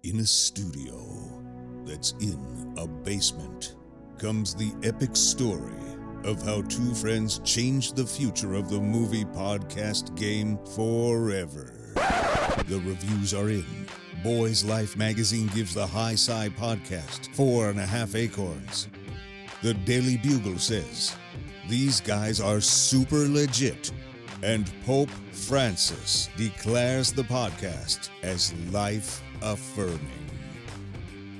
In a studio that's in a basement comes the epic story of how two friends changed the future of the movie podcast game forever. The reviews are in. Boys Life magazine gives the High Sci podcast 4.5 acorns. The Daily Bugle says, these guys are super legit. And Pope Francis declares the podcast as life-affirming.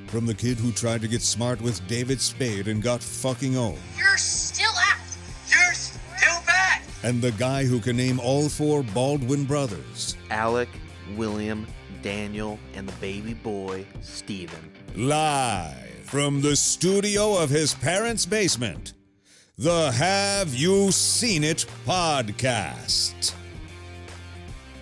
From the kid who tried to get smart with David Spade and got fucking old. You're still out. You're still bad. And the guy who can name all four Baldwin brothers. Alec, William, Daniel, and the baby boy, Stephen. Live from the studio of his parents' basement. The Have You Seen It podcast.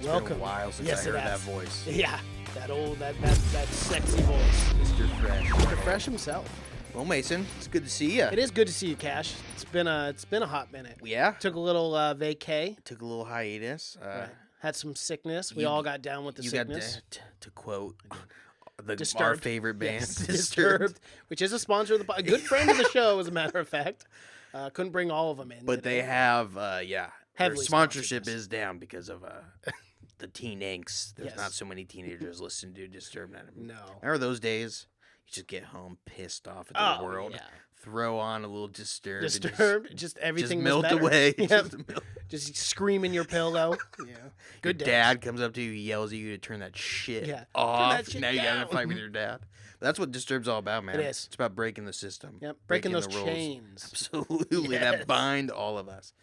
Welcome. It's been a while since I heard that voice. Yeah, that sexy voice. Mr. Fresh. Mr. Fresh himself. Well, Mason, it's good to see you. It is good to see you, Cash. It's been a hot minute. Yeah. Took a little vacay. Took a little hiatus. Right. Had some sickness. We all got down with the sickness. To quote our Disturbed. favorite band, Yes, Disturbed, which is a sponsor of the a good friend of the show, as a matter of fact. Couldn't bring all of them in. But today. they have, their Heavily sponsorship sponsored us. is down because of the teen angst. There's Yes. not so many teenagers listening to Disturbed anymore. No. Remember those days? You just get home pissed off at the world. Yeah. Throw on a little Disturbed. Disturbed. Just everything just was melt better. away. Yep. Just scream in your pillow. Yeah. Good Your days. dad comes up to you, yells at you to turn that shit Yeah. Turn off. that shit Now you gotta down. fight with your dad. But that's what Disturbed's all about, man. It is. It's about breaking the system. Yep. Breaking those the rules. chains. Absolutely. Yes. That bind all of us.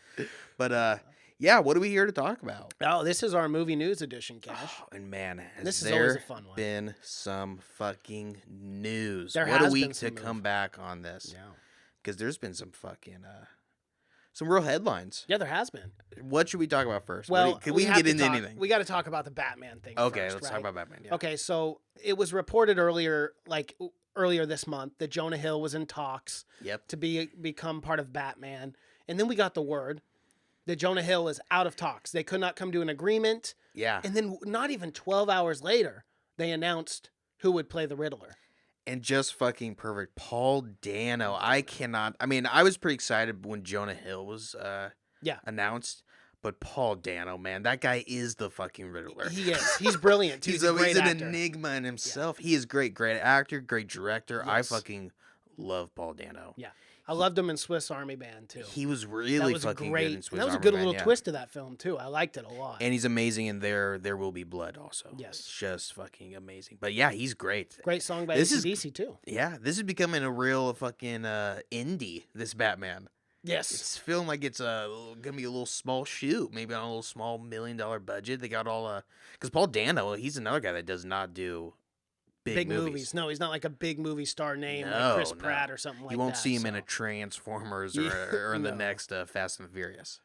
But yeah, what are we here to talk about? Oh, this is our movie news edition, Cash. Oh, and man, has This is there always a fun one. been some fucking news? There what has a week been some to come news. back on this. Yeah. Because there's been some fucking some real headlines. Yeah, there has been. What should we talk about first? Well, can we have get to into talk- anything? We got to talk about the Batman thing. Okay, first, let's right? talk about Batman. Yeah. Okay, so it was reported earlier this month that Jonah Hill was in talks Yep. to become part of Batman, and then we got the word that Jonah Hill is out of talks. They could not come to an agreement, Yeah. and then not even 12 hours later, they announced who would play the Riddler. And just fucking perfect. Paul Dano. I was pretty excited when Jonah Hill was announced. But Paul Dano, man, that guy is the fucking Riddler. He is. He's brilliant. He's a great he's an actor. enigma in himself. He is great. Great actor, great director. I Yes. fucking love Paul Dano. Yeah, I loved him in Swiss Army Band too. He was That really was fucking great. good in Swiss that was a Army good Man, little yeah. twist to that film too. I liked it a lot. And he's amazing in There Will Be Blood also. Yes. It's just fucking amazing. But yeah, he's great. Great song by This is- AC/DC too. Yeah, this is becoming a real fucking indie, this Batman. Yes. It's feeling like it's gonna be a little small shoot, maybe on a little small $1 million budget. They got all because Paul Dano, he's another guy that does not do big movies. No, he's not like a big movie star name No, like Chris no. Pratt or something like that. You won't see him in so. a Transformers Yeah, or in the no. next Fast and the Furious.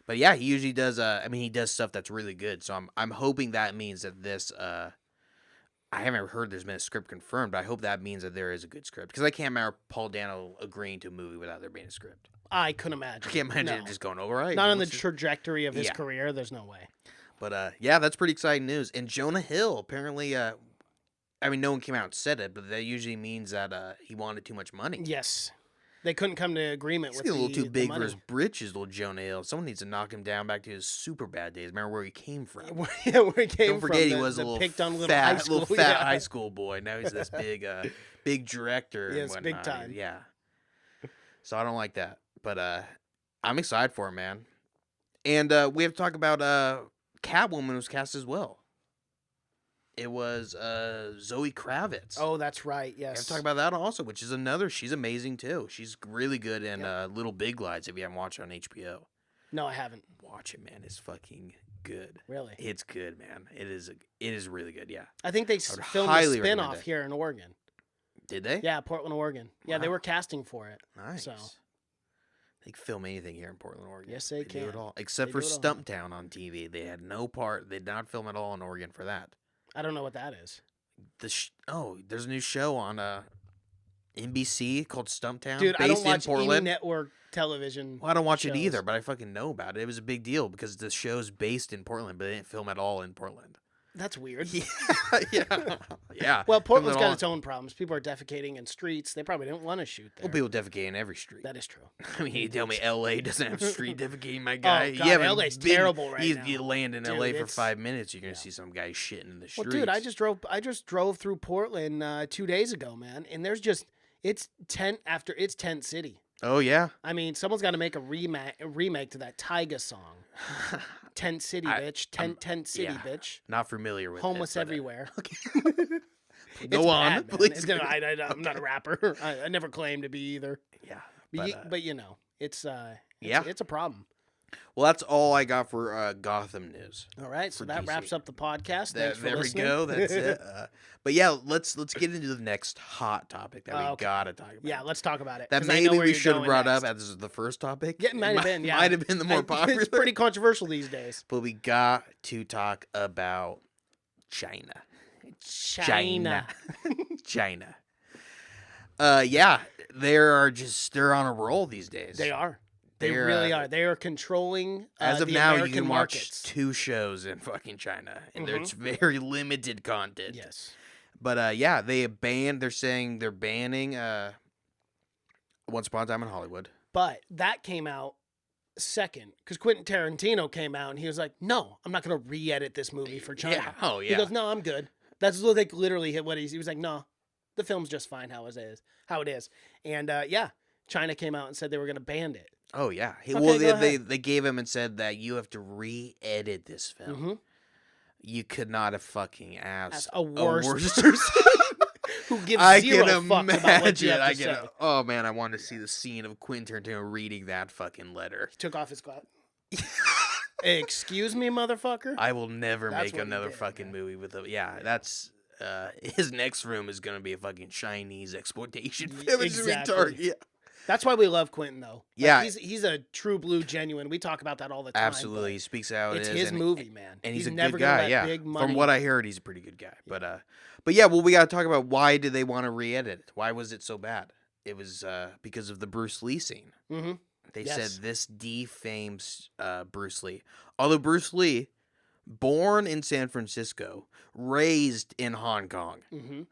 But yeah, he usually does. He does stuff that's really good. So I'm hoping that means that this. I haven't heard there's been a script confirmed, but I hope that means that there is a good script because I can't imagine Paul Dano agreeing to a movie without there being a script. I couldn't imagine. I can't imagine No. it just going all right. Not on the let's just- trajectory of his Yeah. career. There's no way. But yeah, that's pretty exciting news. And Jonah Hill apparently, no one came out and said it, but that usually means that he wanted too much money. Yes, they couldn't come to agreement He's with getting a little too the big for money. his britches, little Jonah Hill. Someone needs to knock him down back to his super bad days. Remember where he came from. Yeah, where he came Don't forget from, he the- was the a little picked on little fat, high school, little fat yeah. high school boy. Now he's this big director. Yes, and big whatnot. time. Yeah. So I don't like that, but I'm excited for him, man. And we have to talk about Catwoman was cast as well. It was Zoe Kravitz. Oh, that's right. We have Yes. to talk about that also, which is another. She's amazing too. She's really good in Little Big Lies. If you haven't watched it on HBO, No, I haven't. watch it, man. It's fucking good. Really. It's good, man. It is really good. Yeah. I think they would filmed a highly recommend spin-off it. here in Oregon. Did they? Yeah, Portland, Oregon. Yeah, they Wow. were casting for it. Nice. So. They can film anything here in Portland, Oregon. Yes, they do it can. all, except They for do it all. Stumptown on TV. They had no part. They did not film at all in Oregon for that. I don't know what that is. There's a new show on NBC called Stumptown. Dude, I based don't watch in any Portland. network television. Well, I don't watch it shows. either, but I fucking know about it. It was a big deal because the show's based in Portland, but they didn't film at all in Portland. That's weird. Yeah. Well, Portland's Comes got on- its own problems. People are defecating in streets. They probably don't want to shoot there. Well, people defecate in every street. That is true. I mean, you tell me L.A. doesn't have street defecating, my guy. God, you haven't LA's been- terrible right now. You land in Dude, L.A. for it's- 5 minutes, you're gonna see some guy shitting in the Well, streets. dude, I just drove through Portland 2 days ago, man, and there's just it's tent city. Oh yeah. I mean, someone's got to make a remake to that Tyga song. Tent City, bitch. Tent City, yeah. bitch. Not familiar with Homeless it, but, everywhere. Go on, bad, man. please. I'm not a rapper. I never claimed to be either. Yeah. But you know, it's yeah. it's a problem. Well, that's all I got for Gotham news. All right, so For that DC. wraps up the podcast. Thanks for There we listening. go. That's it. But yeah, let's get into the next hot topic that we Okay. gotta talk about. Yeah, let's talk about it. That 'cause I know maybe where we you're should have going brought next. up as the first topic. Yeah, it might have been. Yeah, might have been the more popular. It's pretty controversial these days. But we got to talk about China. China. China. Yeah, they're on a roll these days. They are. They They're, really are. They are controlling. As of the now, American you can watch markets. 2 shows in fucking China, and Mhm. there's very limited content. Yes. But yeah, they're saying they're banning Once Upon a Time in Hollywood. But that came out second because Quentin Tarantino came out and he was like, "No, I'm not going to re-edit this movie for China." Yeah. Oh yeah. He goes, "No, I'm good." That's what they literally hit. What he was like, "No, the film's just fine how it is." And yeah, China came out and said they were going to ban it. Oh yeah. Okay, Well, go they gave him and said that you have to re-edit this film. Mm-hmm. You could not have fucking That's asked a worse worse person who gives I zero can fucks about what you imagine. have to say. Oh man, I wanted to see the scene of Quentin Tarantino reading that fucking letter. He took off his glove. Excuse me, motherfucker. I will never That's make what he another did, fucking man. movie with a. Yeah, that's. His next room is gonna be a fucking Chinese exploitation film. It's gonna be Exactly. dark. Yeah. That's why we love Quentin, though. Like, Yeah. he's a true blue, genuine. We talk about that all the time. Absolutely, he but speaks out. It's his movie, man. and he's a never good gonna guy. let Yeah, big money. from what I heard, he's a pretty good guy. But yeah, well, we got to talk about why did they want to re-edit it? Why was it so bad? It was because of the Bruce Lee scene. Mm-hmm. They Yes. said this defames Bruce Lee. Although Bruce Lee, born in San Francisco, raised in Hong Kong. Mm-hmm.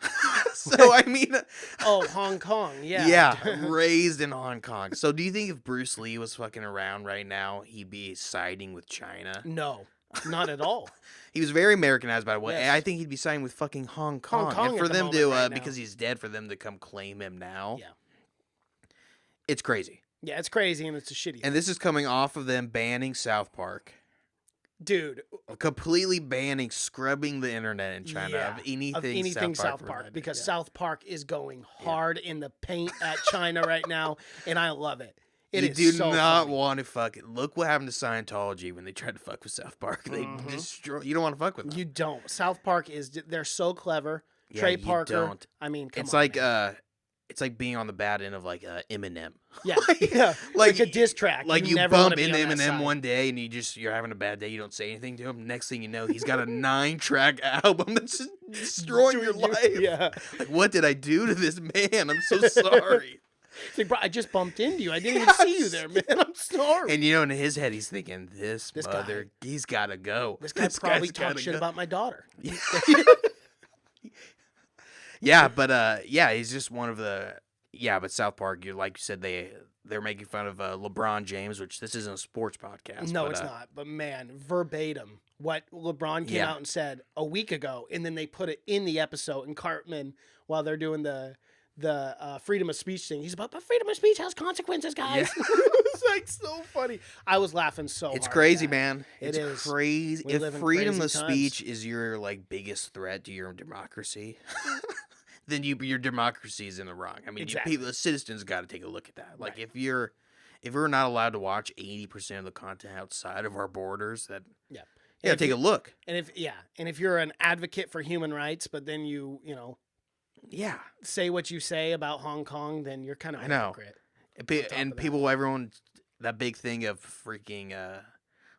So I mean, Oh, Hong Kong. Yeah. yeah, raised in Hong Kong. So do you think if Bruce Lee was fucking around right now, he'd be siding with China? No, not at all. He was very Americanized, by the way. Yes. And I think he'd be siding with fucking Hong Kong. Kong And for at the them moment to, right now. because he's dead, for them to come claim him now, Yeah. it's crazy. Yeah, it's crazy and it's a shitty. And this is coming off of them banning South Park. Dude, Completely banning, scrubbing the internet in China yeah, of anything, South Park related. because Yeah. South Park is going hard in the paint at China right now, and I love it. It you is do so not funny. want to fuck it. Look what happened to Scientology when they tried to fuck with South Park. They destroy. You don't want to fuck with them. You don't. South Park they're so clever. Yeah, Trey you Parker. don't. I mean, come It's on, like man. it's like being on the bad end of like Eminem. Yeah, yeah, like a diss track. Like you never bump wanna be into on that Eminem side. one day and you're having a bad day. You don't say anything to him. Next thing you know, he's got a 9-track album that's just destroying your life. Yeah, Like, what did I do to this man? I'm so sorry. it's like, bro, I just bumped into you. I didn't even see you there, man. I'm sorry. And you know, in his head, he's thinking, this This mother, he's got to go. This guy probably guy's gotta talked shit go. about my daughter. Yeah, but yeah, he's just one of the. Yeah, but South Park, like you said, they're making fun of LeBron James, which this isn't a sports podcast. No, but, it's not. But man, verbatim, what LeBron came Yeah. out and said a week ago, and then they put it in the episode. And Cartman, while they're doing the freedom of speech thing, he's about, but freedom of speech has consequences, guys. It's like so funny. I was laughing so hard. It's at crazy, that. man. It It's is. crazy. We If live in freedom crazy of times. speech is your like biggest threat to your democracy, then your democracy is in the wrong. I mean, Exactly. the citizens got to take a look at that. Like if we're not allowed to watch 80% of the content outside of our borders, that Yeah. yeah, If take you- a look. And if you're an advocate for human rights, but then you Yeah, say what you say about Hong Kong, then you're kind of a I know. hypocrite. And top of that. people, everyone, that big thing of freaking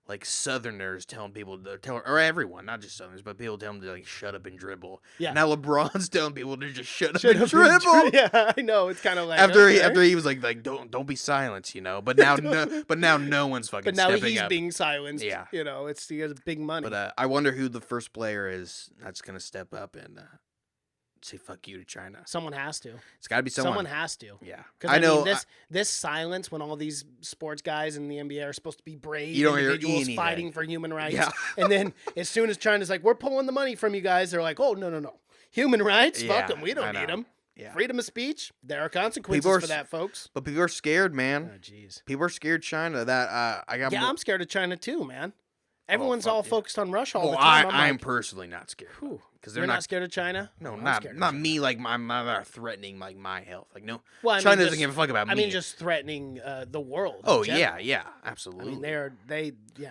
like Southerners telling people or everyone, not just Southerners, but people telling them to like shut up and dribble. Yeah. Now LeBron's telling people to just shut up Should and have been dribble. Yeah, I know. It's kind of like After okay. he was like don't be silenced, you know. But now no one's fucking. But now stepping he's up. being silenced. Yeah. You know, he has big money. But I wonder who the first player is that's gonna step up and say fuck you to China. Someone has to. It's got to be someone. Someone has to. Yeah, Because I know. This silence when all these sports guys in the NBA are supposed to be brave You don't hear individuals anything. fighting for human rights. Yeah. And then as soon as China's like, we're pulling the money from you guys, they're like, oh, no. Human rights? Yeah, Fuck them. We I don't know. need them. Yeah. Freedom of speech? There are consequences People are for that, folks. But people are scared, man. Oh, jeez. People are scared. China. That I got. Yeah, I'm scared of China too, man. Everyone's fuck all yeah. focused on Russia all Well, the time. I'm like, personally not scared because they're you're not scared of China? No, Oh, I'm not scared of not China. me. Like I'm not threatening like my health. Like no, Well, I mean, China just- doesn't give a fuck about me. I mean, just threatening the world. in oh general. yeah, I absolutely. mean, yeah.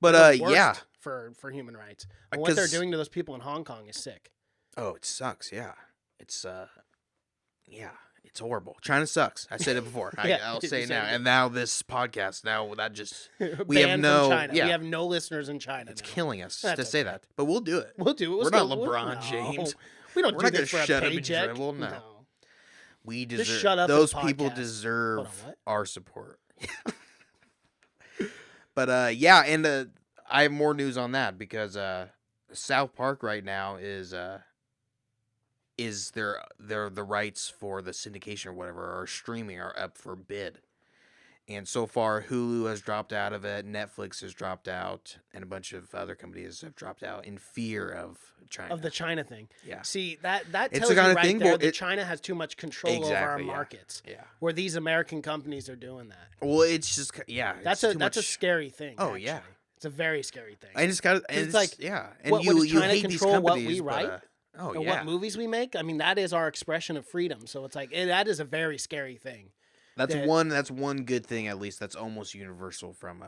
but They're the worst yeah. for human rights. And what they're 'Cause- doing to those people in Hong Kong is sick. Oh, it sucks. Yeah, it's it's horrible. China sucks. I said it before. Yeah, I'll you say it said now. it. And now this podcast. Now that just we Banned have no. from China. Yeah, We have no listeners in China. it's now. killing us That's to say okay. that. But we'll do it. We'll do it. We're not LeBron James. We don't We're do not this for gonna a shut up and paycheck. dribble, no. We Just deserve. shut up and Those people podcast. deserve Hold on, what? our support. But yeah, and I have more news on that because South Park right now is the rights for the syndication or whatever or streaming are up for bid. And so far, Hulu has dropped out of it, Netflix has dropped out, and a bunch of other companies have dropped out in fear of China. Of the China thing. Yeah. See, that It's tells the you kind of right thing there where that it- China has too much control over our Exactly, yeah. markets. Yeah. Where these American companies are doing that. Well, it's just yeah. That's it's a too that's a much- scary thing. Oh, actually. yeah. It's a very scary thing. I just got and it's it's like, yeah, and what you does China hate these control what we companies, write? but, oh and yeah, what movies we make. I mean, that is our expression of freedom. So it's like that is a very scary thing. that's that- one good thing at least that's almost universal from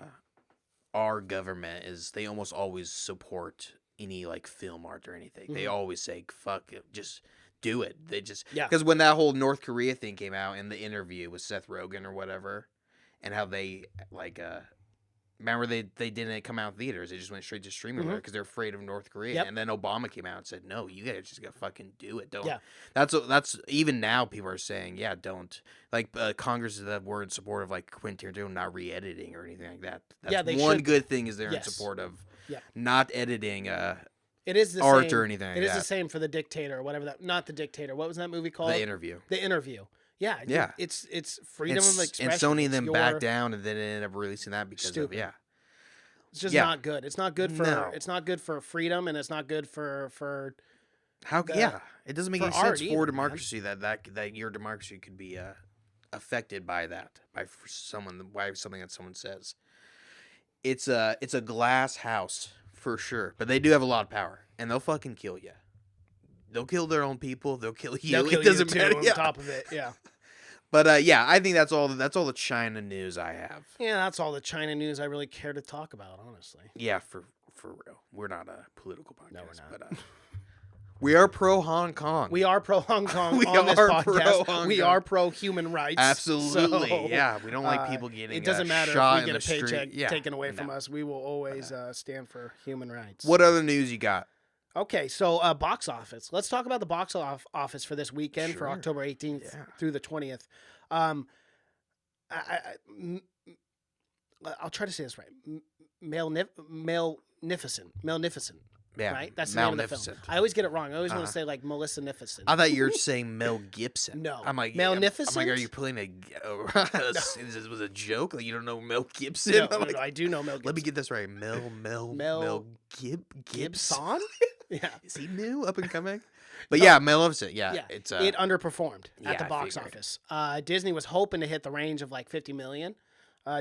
our government is they almost always support any like film art or anything. They always say fuck it, just do it. They just Yeah. because when that whole North Korea thing came out in the interview with Seth Rogen or whatever, and how they like remember they didn't come out in theaters. They just went straight to streaming because they're afraid of North Korea. Yep. And then Obama came out and said, "No, you guys just gotta fucking do it. Don't." Yeah. That's even now people are saying, "Yeah, don't." Like Congress that were in support of like Quentin Tarantino not re-editing or anything like that. That's Yeah, they one should. good thing is they're Yes. in support of Yeah. not editing It is the art same, or anything like It is that. the same for The Dictator or whatever that. Not The Dictator. What was that movie called? The Interview. The Interview. Yeah. Yeah. It's freedom of expression. And Sony It's then your- backed down and then ended up releasing that because Stupid. of yeah. It's just Yeah. not good. It's not good for No. it's not good for freedom, and it's not good for How the- yeah, it doesn't make for any art sense either, for man. democracy that your democracy could be affected by that by something that someone says. It's a glass house for sure, but they do have a lot of power and they'll fucking kill you. They'll kill their own people. They'll kill you. They'll kill It doesn't you too, matter. on Yeah. top of it. Yeah. But yeah, I think that's all the China news I have. Yeah, that's all the China news I really care to talk about, honestly. Yeah, for real. We're not a political podcast, No, we're not. but we are pro Hong Kong. We are pro Hong Kong We on this are pro podcast. Hong We Kong. are pro human rights. Absolutely. So, yeah, we don't like people getting It doesn't matter shot if we in get a the paycheck street. Yeah, taken away from no. us. We will always stand for human rights. What other news you got? Okay, so box office. Let's talk about the box office for this weekend for Sure. October 18th Yeah. through the 20th. I'll try to say this right. Maleficent. Yeah, Right? That's the name of the film. Malnificent. I always get it wrong. I always want Uh-huh. to say like Melissa Nificent. I thought you were saying Mel Gibson. No. I'm like Malnificent? I'm like, are you playing this was a joke? Like you don't know Mel Gibson? No, I'm no, like, no, I do know Mel Gibson. let me get this right. Mel Gibson. Gibson? Yeah. Is he new, up and coming? But yeah, Maleficent. Yeah, Yeah, it's it underperformed yeah, at the I box figured. office. Disney was hoping to hit the range of like 50 million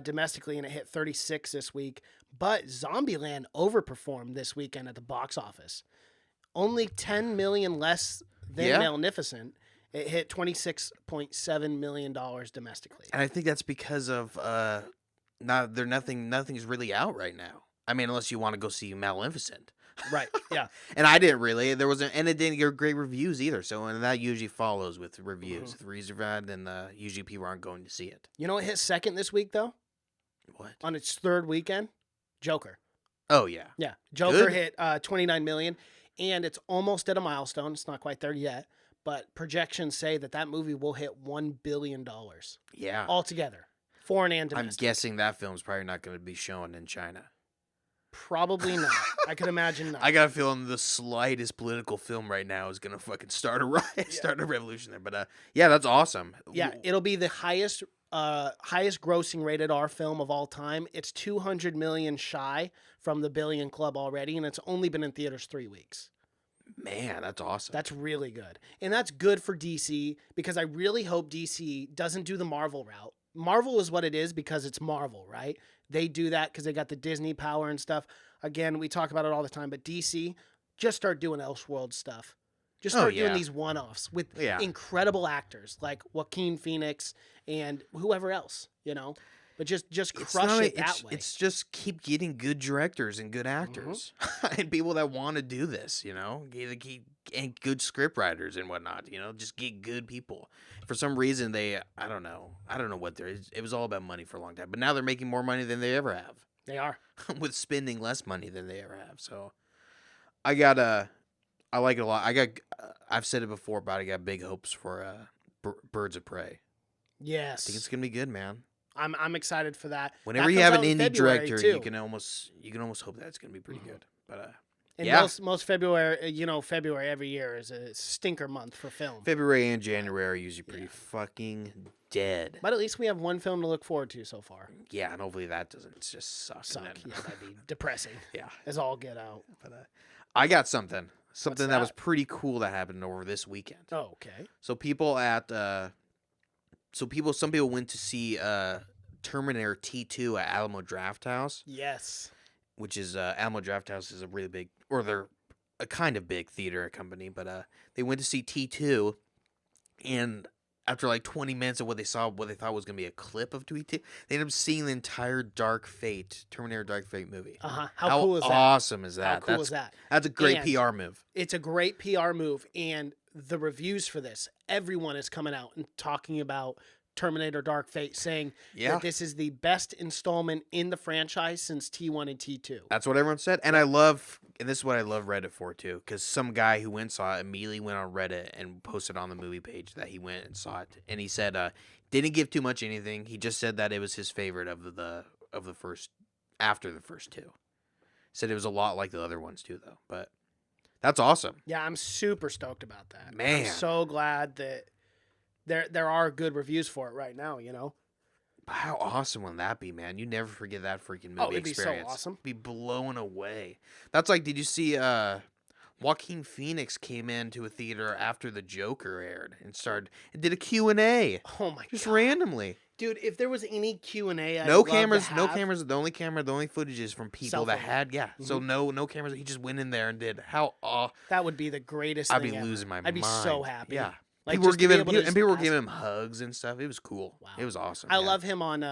domestically, and it hit 36 this week. But Zombieland overperformed this weekend at the box office. Only 10 million less than Yeah. Maleficent. It hit $26.7 million domestically. and I think that's because of nothing's really out right now. I mean, unless you want to go see Maleficent. Right. Yeah. And I didn't really. And it didn't get great reviews either. So, and that usually follows with reviews. If the reviews are bad, then usually people aren't going to see it. You know what hit second this week though? What? On its third weekend? Joker. Oh yeah. Yeah, Joker Good. hit 29 million, and it's almost at a milestone. It's not quite there yet, but projections say that movie will hit $1 billion Yeah. altogether, foreign and I'm domestic. guessing that film's probably not going to be shown in China. Probably not. I could imagine not. I got a feeling the slightest political film right now is gonna fucking start a riot, start a revolution there. But yeah, that's awesome. Yeah, it'll be the highest grossing rated R film of all time. It's 200 million shy from the billion club already, and it's only been in theaters 3 weeks. Man, that's awesome. That's really good. And that's good for DC because I really hope DC doesn't do the Marvel route. Marvel is what it is because it's Marvel, right? They do that because they got the Disney power and stuff. Again, we talk about it all the time, but DC, just start doing Elseworld stuff. Just start doing these one-offs with incredible actors like Joaquin Phoenix and whoever else, you know? But just crush it that way. It's just keep getting good directors and good actors and people that want to do this, you know? And good script writers and whatnot, you know? Just get good people. For some reason, I don't know what it was all about money for a long time. But now they're making more money than they ever have. They are. With spending less money than they ever have. So I like it a lot. I've said it before, but I got big hopes for Birds of Prey. Yes. I think it's going to be good, man. I'm excited for that. Whenever you have an indie director, you can almost hope that it's going to be pretty good. But and most February, February every year is a stinker month for film. February and January are usually pretty fucking dead. But at least we have one film to look forward to so far. Yeah, and hopefully that doesn't just suck. Yeah, that'd be depressing. Yeah, as all get out. But I got something that was pretty cool that happened over this weekend. Oh, okay. So some people went to see Terminator T2 at Alamo Drafthouse. Yes. Which is Alamo Drafthouse is a really big, or they're a kind of big theater company, but they went to see T2, and after like 20 minutes of what they thought was going to be a clip of T2, they ended up seeing the entire Terminator Dark Fate movie. How cool is that? How awesome is that? How cool is that? That's a great PR move. It's a great PR move, and the reviews for this, everyone is coming out and talking about Terminator Dark Fate, saying that this is the best installment in the franchise since T1 and T2. That's what everyone said. And this is what I love Reddit for too, because some guy who went and saw it immediately went on Reddit and posted on the movie page that he went and saw it. And he said didn't give too much anything. He just said that it was his favorite of the first, after the first two. Said it was a lot like the other ones too, though. But that's awesome. Yeah, I'm super stoked about that. Man. I'm so glad that there are good reviews for it right now, you know? How awesome would that be, man? You never forget that freaking movie it'd experience. Be so awesome. Be blown away. That's like, did you see Joaquin Phoenix came into a theater after the Joker aired and did a Q&A. Oh my god. Just randomly. Dude, if there was any Q&A, no cameras. The only footage is from people that had, Mm-hmm. So no cameras. He just went in there and did. That would be the greatest I'd thing be ever. losing my mind. I'd be so happy. Yeah. Like, people were giving him him hugs and stuff. It was cool. Wow. It was awesome. I love him on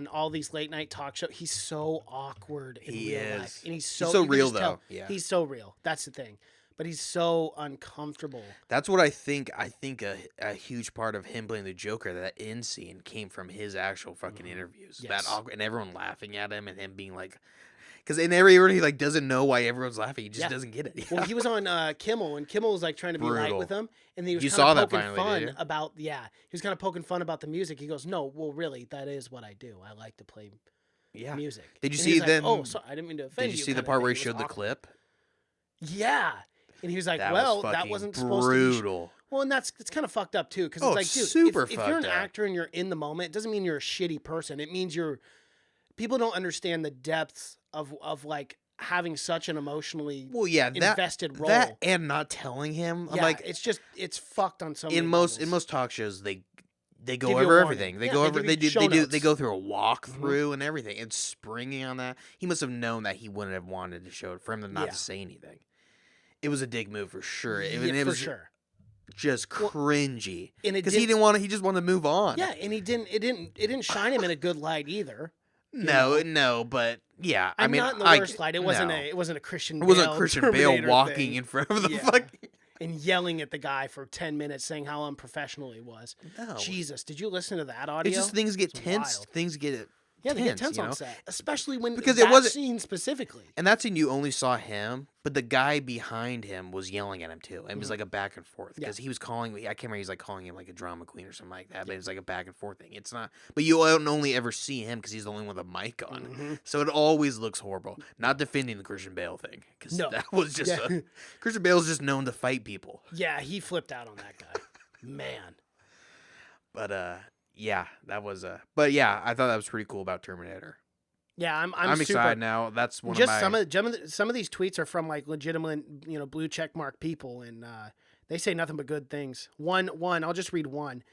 all these late night talk shows. He's so awkward in real life, and he's so real though. Yeah, he's so real. That's the thing. But he's so uncomfortable. That's what I think. I think a huge part of him playing the Joker, that end scene, came from his actual fucking interviews. Yes. That awkward, and everyone laughing at him, and him being like, because in everyone he like doesn't know why everyone's laughing. He just doesn't get it. Well, he was on Kimmel, and Kimmel was like trying to be light with him, and he was poking fun about he was kind of poking fun about the music. He goes, "No, well, really, that is what I do. I like to play music." Did you and see them? Like, oh, sorry, I didn't mean to offend you. Did you see the part where he showed the clip? Yeah, and he was like, that wasn't supposed to be well, and it's kind of fucked up too, because it's like, dude, if you're an actor and you're in the moment, it doesn't mean you're a shitty person. It means people don't understand the depths of like having such an emotionally invested role. That and not telling him. Yeah, like, it's fucked on so many levels. In most talk shows they go over everything. They go over they go through a walkthrough and everything. And springing on that, he must have known that he wouldn't have wanted to show it for him to not to say anything. It was a dig move for sure. It was just cringy, because he didn't want to. He just wanted to move on. Yeah, and it didn't shine him in a good light either. No, but yeah, I mean, not in the worst light. It wasn't a Christian Bale. It wasn't Christian Bale walking in front of the fucking and yelling at the guy for 10 minutes, saying how unprofessional he was. No, Jesus, did you listen to that audio? It's just things get tense. Wild. Things get Yeah, they get tense, tense you on know? set, especially when Because that it wasn't, scene specifically. and that scene you only saw him, but the guy behind him was yelling at him too. It was like a back and forth because he was calling me. I can't remember. He's like calling him like a drama queen or something like that. But it was like a back and forth thing. It's not. But you don't only ever see him because he's the only one with a mic on. So it always looks horrible. Not defending the Christian Bale thing because that was just Christian Bale's just known to fight people. Yeah, he flipped out on that guy. Man. But yeah, that was But yeah, I thought that was pretty cool about Terminator. Yeah, I'm super excited now. That's one of my. Some of these tweets are from like legitimate, blue check mark people, and they say nothing but good things. One, I'll just read one.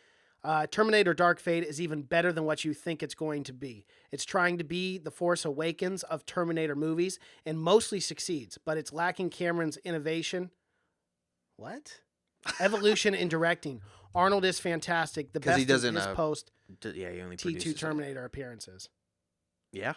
Terminator Dark Fate is even better than what you think it's going to be. It's trying to be the Force Awakens of Terminator movies and mostly succeeds, but it's lacking Cameron's innovation. What? Evolution in directing. Arnold is fantastic. The best he doesn't, of his post he only T2 Terminator appearances. Yeah.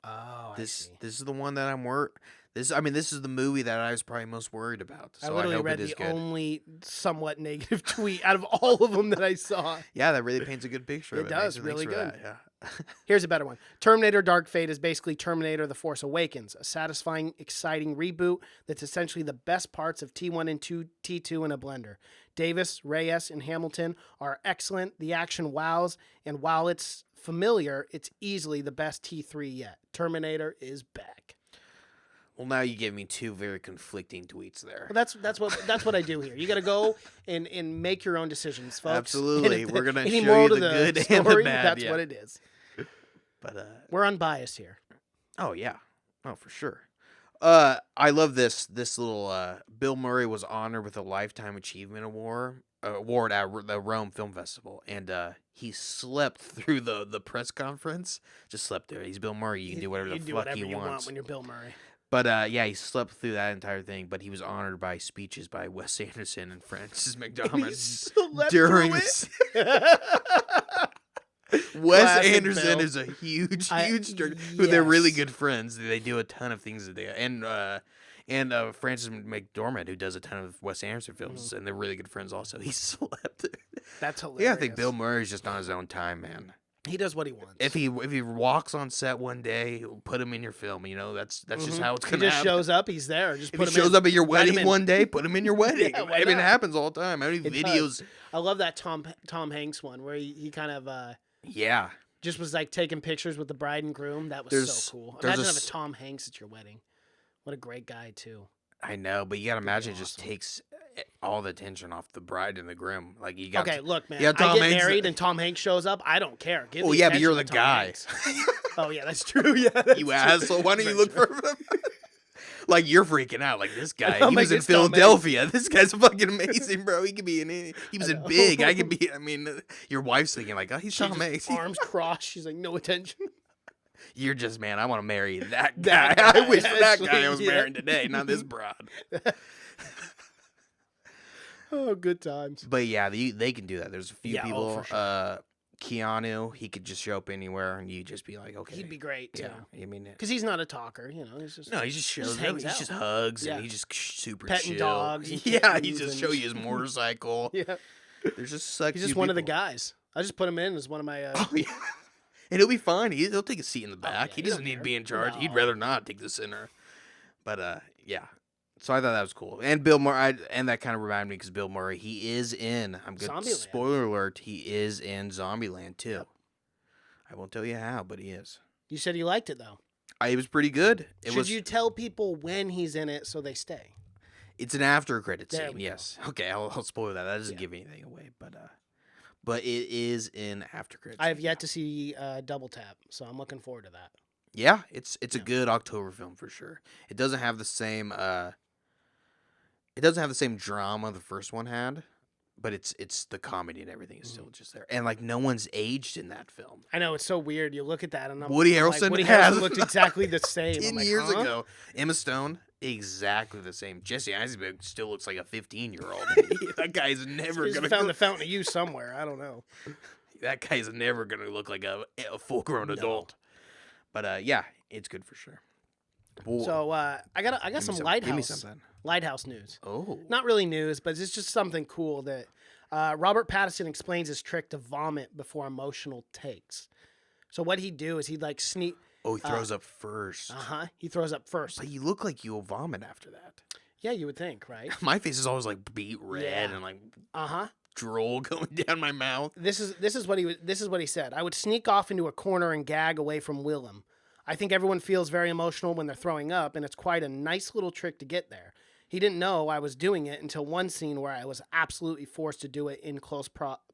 Oh, this is the one that I'm worried. This is the movie that I was probably most worried about. So I literally hope read it is the good. only somewhat negative tweet out of all of them that I saw. Yeah, that really paints a good picture. It does, Thanks really for good. that, yeah. Here's a better one. Terminator Dark Fate is basically Terminator The Force Awakens, a satisfying, exciting reboot that's essentially the best parts of T1 and T2 in a blender. Davis, Reyes, and Hamilton are excellent. The action wows, and while it's familiar, it's easily the best T3 yet. Terminator is back. Well, now you gave me two very conflicting tweets there. Well, that's what I do here. You got to go and make your own decisions, folks. Absolutely, we're gonna any show moral you to the good story, and the bad. That's yeah. what it is. But we're unbiased here. Oh yeah, oh for sure. I love this little. Bill Murray was honored with a Lifetime Achievement Award at the Rome Film Festival, and he slept through the press conference. Just slept there. He's Bill Murray. You can do whatever the fuck you want when you're Bill Murray. But yeah, he slept through that entire thing. But he was honored by speeches by Wes Anderson and Francis McDormand during. Wes Classic Anderson Bill. is a huge who they're really good friends. They do a ton of things together, and Francis McDormand, who does a ton of Wes Anderson films, and they're really good friends. Also, he slept. That's hilarious. Yeah, I think Bill Murray's just on his own time, man. He does what he wants. If he walks on set one day, put him in your film. You know, that's just how it's gonna. He just happen. shows up. He's there. Just if put he him shows in. up at your Write him wedding in. one day, put him in your wedding. Yeah, I mean, it happens all the time. How many It videos? does. I love that Tom Hanks one where he kind of Yeah. just was like taking pictures with the bride and groom. That was so cool. there's Imagine a having Tom Hanks at your wedding. What a great guy too. I know, but you gotta imagine it just takes all the attention off the bride and the groom. Like you got. Okay, look, man. Yeah, I Tom get Hanks- married and Tom Hanks shows up. I don't care. Give Oh the yeah, but you're attention the to Tom guy. Hanks. Oh yeah, that's true. Yeah, that's You true. asshole! Why don't you look for him? Like you're freaking out. Like this guy, I'm he was like, in it's Tom Hanks. Philadelphia. This guy's fucking amazing, bro. He could be in. He was in Big. I could be. I mean, your wife's thinking like, oh, he's She Tom just Hanks. arms crossed. She's like, no attention. You're just man. I want to marry that guy. That guy, I wish for that guy I actually, was yeah. marrying today, not this broad. Oh, good times. But yeah, they can do that. There's a few Yeah, oh, people. for sure. Keanu, he could just show up anywhere and you just be like, okay. He'd be great too. Yeah, I mean, Because he's not a talker, He's just no, he just shows up. hangs He out. just hugs Yeah. and he just super Petting chill. dogs and Yeah, he kittens just and- show you his motorcycle. yeah. There's just such. He's just one of the guys. I just put him in as one of my. Oh yeah, and he'll be fine. He'll take a seat in the back. yeah, he he doesn't don't need to care. be in charge. He'd No. rather not take the center. But yeah. So I thought that was cool. And Bill Murray, and that kind of reminded me because Bill Murray, he is in. I'm good. Zombieland. Spoiler alert: he is in Zombieland too. I won't tell you how, but he is. You said you liked it though. It was pretty good. Should you tell people when he's in it so they stay? It's an after credit There scene. we go. Yes. Okay, I'll spoil that. That doesn't give anything away, but it is in after credit. I have scene. yet to see Double Tap, so I'm looking forward to that. Yeah, it's a good October film for sure. It doesn't have the same drama the first one had, but it's the comedy and everything is still just there. And like no one's aged in that film. I know it's so weird. You look at that and I'm Woody I'm Harrelson Woody has- Harrelson looked exactly the same. 10 I'm like, years huh? ago, Emma Stone exactly the same. Jesse Eisenberg still looks like a 15-year-old. That guy's never He's gonna found the fountain of youth somewhere. I don't know. That guy's never gonna look like a full-grown adult. But yeah, it's good for sure. Well, So I got give me some some- lighthouse Give me something. lighthouse news. Oh, Not really news, but it's just something cool that Robert Pattinson explains his trick to vomit before emotional takes. So what he'd do is he'd like sneak. Oh, he throws up first. He throws up first. But you look like you'll vomit after that. Yeah, you would think, right? My face is always like beet red and like drool going down my mouth. This is what he said. I would sneak off into a corner and gag away from Willem. I think everyone feels very emotional when they're throwing up, and it's quite a nice little trick to get there. He didn't know I was doing it until one scene where I was absolutely forced to do it in close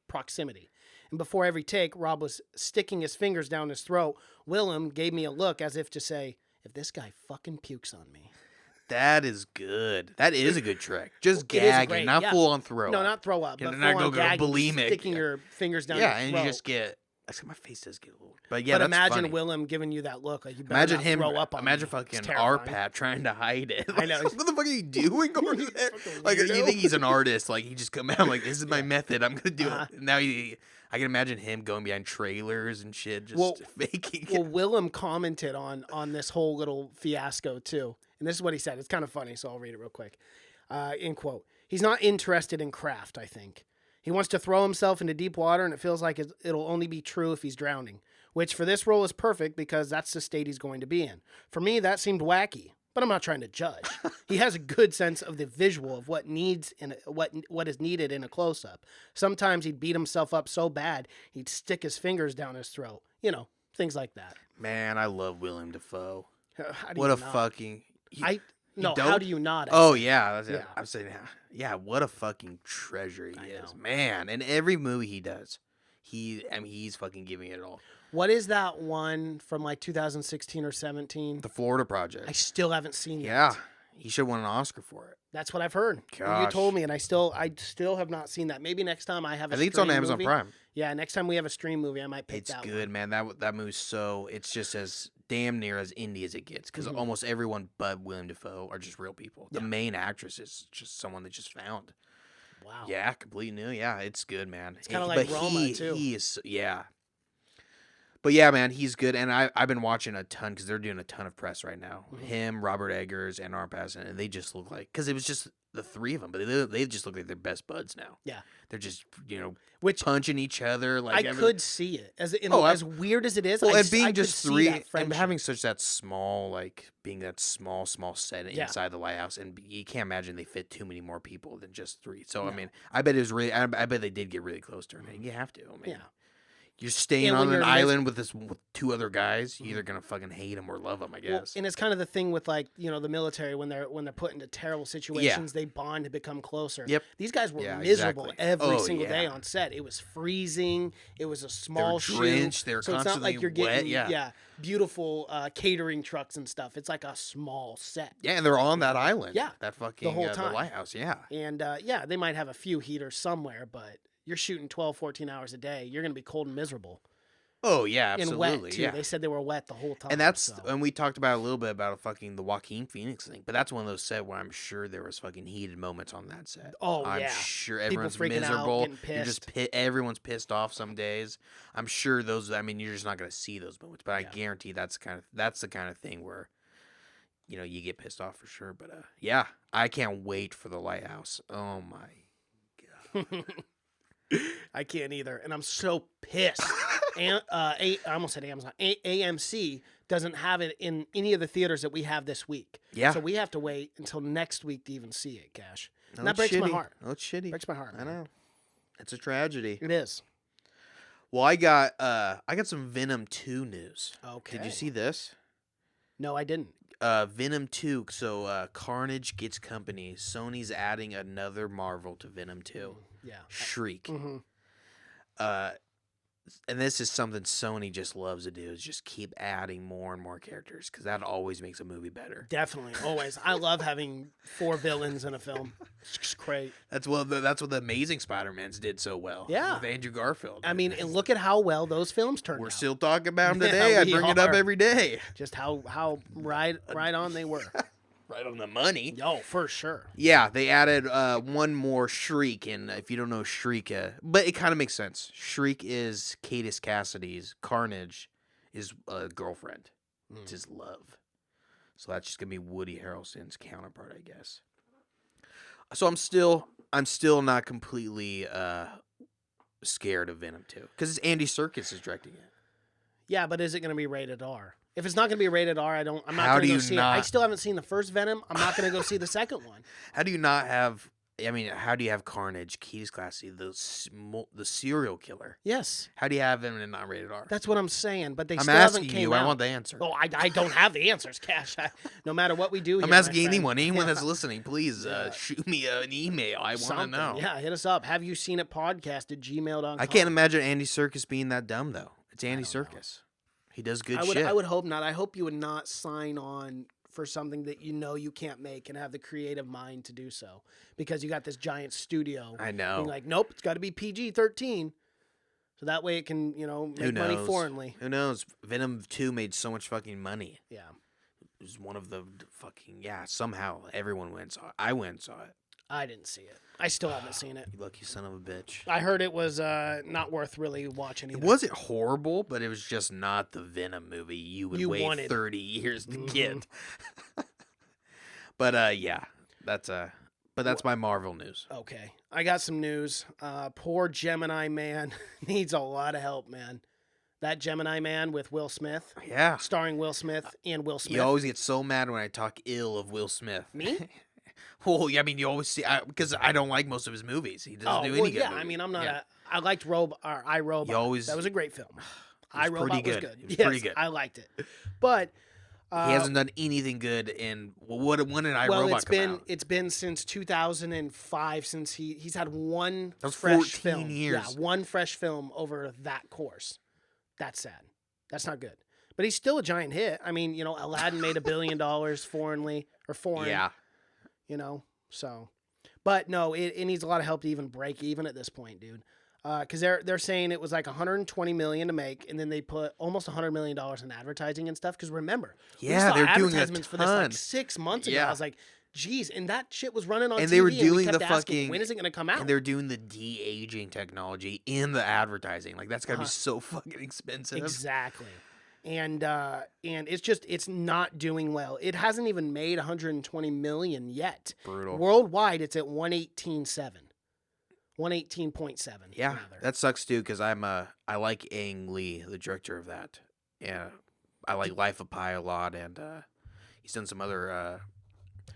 proximity. And before every take, Rob was sticking his fingers down his throat. Willem gave me a look as if to say, if this guy fucking pukes on me. That is good. That is a good trick. Just It is gagging, great, not yeah. full on throw. No, not throw up, but And not full on go gagging, bulimic. sticking your fingers down your throat. and you just get. Actually, my face does get a little. But yeah, but that's imagine funny. Willem giving you that look, like you better Imagine not him. throw up on Imagine me. fucking It's terrifying. Arpat trying to hide it. I know. What the fuck are you doing over there? Like, you weirdo. think he's an artist? Like, he just come out like, this is my method. I'm gonna do it. Now I can imagine him going behind trailers and shit, just faking Well, it. Willem commented on this whole little fiasco too, and this is what he said. It's kind of funny, so I'll read it real quick. In quote, he's not interested in craft, I think. He wants to throw himself into deep water, and it feels like it'll only be true if he's drowning, which for this role is perfect because that's the state he's going to be in. For me, that seemed wacky, but I'm not trying to judge. He has a good sense of the visual of what is needed in a close-up. Sometimes he'd beat himself up so bad, he'd stick his fingers down his throat. You know, things like that. Man, I love Willem Dafoe. How do What you a not? fucking. No, don't? how do you not? Oh yeah, that's it. Yeah. I'm saying, yeah, what a fucking treasure he is, know. man. In every movie he does, he's fucking giving it all. What is that one from like 2016 or 17? The Florida Project. I still haven't seen it. Yeah, he should have won an Oscar for it. That's what I've heard. You Gosh. told me, and I still have not seen that. Maybe next time I have a I think it's on stream Amazon movie. Prime. Yeah, next time we have a stream movie, I might pick It's that good, man. That movie's so it's just as damn near as indie as it gets because Mm-hmm. almost everyone but Willem Dafoe are just real people. The main actress is just someone they just found. one. Wow. Yeah, completely new. Yeah, it's good, man. It's kinda like Roma, too. He is, yeah. But yeah, man, he's good, and I've been watching a ton because they're doing a ton of press right now. Mm-hmm. Him, Robert Eggers, and Arpat, and they just look like because it was just the three of them, but they just look like they're best buds now. Yeah. They're just Which punching each other like I could see it as as weird as it is. Well, I and being I could just see three that and friendship. having such that small, like being that small set Yeah. inside the lighthouse, and you can't imagine they fit too many more people than just three. So I mean, I bet it was really. I bet they did get really close to her. You have to. I mean, Yeah. you're staying And on when an you're island with two other guys. You're either gonna fucking hate them or love them. I Well, guess. and it's kind of the thing with like the military when they're put into terrible situations, they bond to become closer. Yep. These guys were Yeah, miserable exactly. every Oh, single day yeah. on set. It was freezing. It was a small shoe. drenched, they were so it's not like constantly you're getting wet, yeah. beautiful catering trucks and stuff. It's like a small set. Yeah, and they're on that island. Yeah, that fucking whole the time. lighthouse. Yeah. And they might have a few heaters somewhere, but you're shooting 12, 14 hours a day. You're going to be cold and miserable. Oh yeah, And absolutely. wet, too. Yeah. They said they were wet the whole time. And that's so. and we talked about a little bit about the Joaquin Phoenix thing, but that's one of those sets where I'm sure there was fucking heated moments on that set. Oh, I'm yeah. sure People everyone's freaking out, miserable. getting You're just pissed. everyone's pissed off some days. I'm sure those. I mean, you're just not gonna see those moments, but I guarantee that's the kind of thing where you get pissed off for sure. But yeah, I can't wait for the lighthouse. Oh my god. I can't either, and I'm so pissed. I almost said Amazon. AMC doesn't have it in any of the theaters that we have this week. Yeah. So we have to wait until next week to even see it, Cash. No, And that it's breaks my shitty. heart. Oh, it's shitty. Breaks my heart. I man. know. It's a tragedy. It is. Well, I got some Venom 2 news. Okay. Did you see this? No, I didn't. Venom 2. So Carnage gets company. Sony's adding another Marvel to Venom 2. Yeah. Shriek. Mm-hmm. And this is something Sony just loves to do, is just keep adding more and more characters, because that always makes a movie better. Definitely, always. I love having 4 villains in a film. It's just great. That's what the Amazing Spider-Mans did so well. Yeah. With Andrew Garfield. I mean, and look at how well those films turned We're out. still talking about them Yeah, today. I we bring it up are. every day. Just how right on they were. Right on the money. Oh, for sure. Yeah, they added one more Shriek, and if you don't know Shriek, but it kind of makes sense. Shriek is Cadis Cassidy's. Carnage is a girlfriend. It's his love. So that's just gonna be Woody Harrelson's counterpart, I guess. So I'm still not completely scared of Venom 2, because it's Andy Serkis is directing it. Yeah, but is it going to be rated R? If it's not going to be rated R, I'm not How going do to go you see it. I still haven't seen the first Venom. I'm not going to go see the second one. How do you not have? I mean, how do you have Carnage, Keys Classy, the serial killer? Yes, How do you have him and not rated R? that's what I'm saying. But they I'm still haven't asking came you. out. I want the answer. Oh, I don't have the answers, Cash. No matter what we do here, I'm my asking friend. anyone that's listening, please shoot me an email. I want to Something. know. Yeah, hit us up. Have you seen it podcast at gmail.com. I can't imagine Andy Serkis being that dumb though. It's Andy Serkis. He does good shit. I would hope not. I hope you would not sign on for something that you know you can't make and have the creative mind to do so, because you got this giant studio. I know. Being like, nope, it's got to be PG-13, so that way it can make money foreignly. Who knows? Venom 2 made so much fucking money. Yeah, It was one of the fucking somehow everyone went and saw it. I went and saw it. I didn't see it. I still haven't seen it. You lucky son of a bitch. I heard it was not worth really watching either. It wasn't horrible, but it was just not the Venom movie you would wait wanted. 30 years to get. But that's my Marvel news. Okay, I got some news. Poor Gemini Man needs a lot of help, man. That Gemini Man with Will Smith, Yeah. starring Will Smith and Will Smith. You always get so mad when I talk ill of Will Smith. Me? Well, yeah, I mean, you always see because I don't like most of his movies. He doesn't do any good. Yeah, movies. I mean, I'm not. Yeah. I liked iRobot. You always- That was a great film. was iRobot pretty was good. good. It was Yes, pretty good. I liked it, but He hasn't done anything good in when did iRobot come out? It's been since 2005 since he's had one That was fresh 14 film. years. Yeah, one fresh film over that course. That's sad. That's not good. But he's still a giant hit. I mean, Aladdin made $1 billion foreign. Yeah. So, but no, it needs a lot of help to even break even at this point, dude. Because they're saying it was like $120 million to make, and then they put almost $100 million in advertising and stuff. Because remember, we Yeah, saw they're doing a advertisements for this like ton. 6 months ago. Yeah. I was like, geez, and that shit was running on And TV, they were and doing we kept the asking, fucking- when is it going to come out? And they're doing the de-aging technology in the advertising. Like that's gotta be so fucking expensive. Exactly. And it's not doing well. It hasn't even made 120 million yet. Brutal. Worldwide, it's at 118.7. 118.7. Yeah, rather. that sucks too. Because I like Ang Lee, the director of that. Yeah, I like Life of Pi a lot, and he's done some other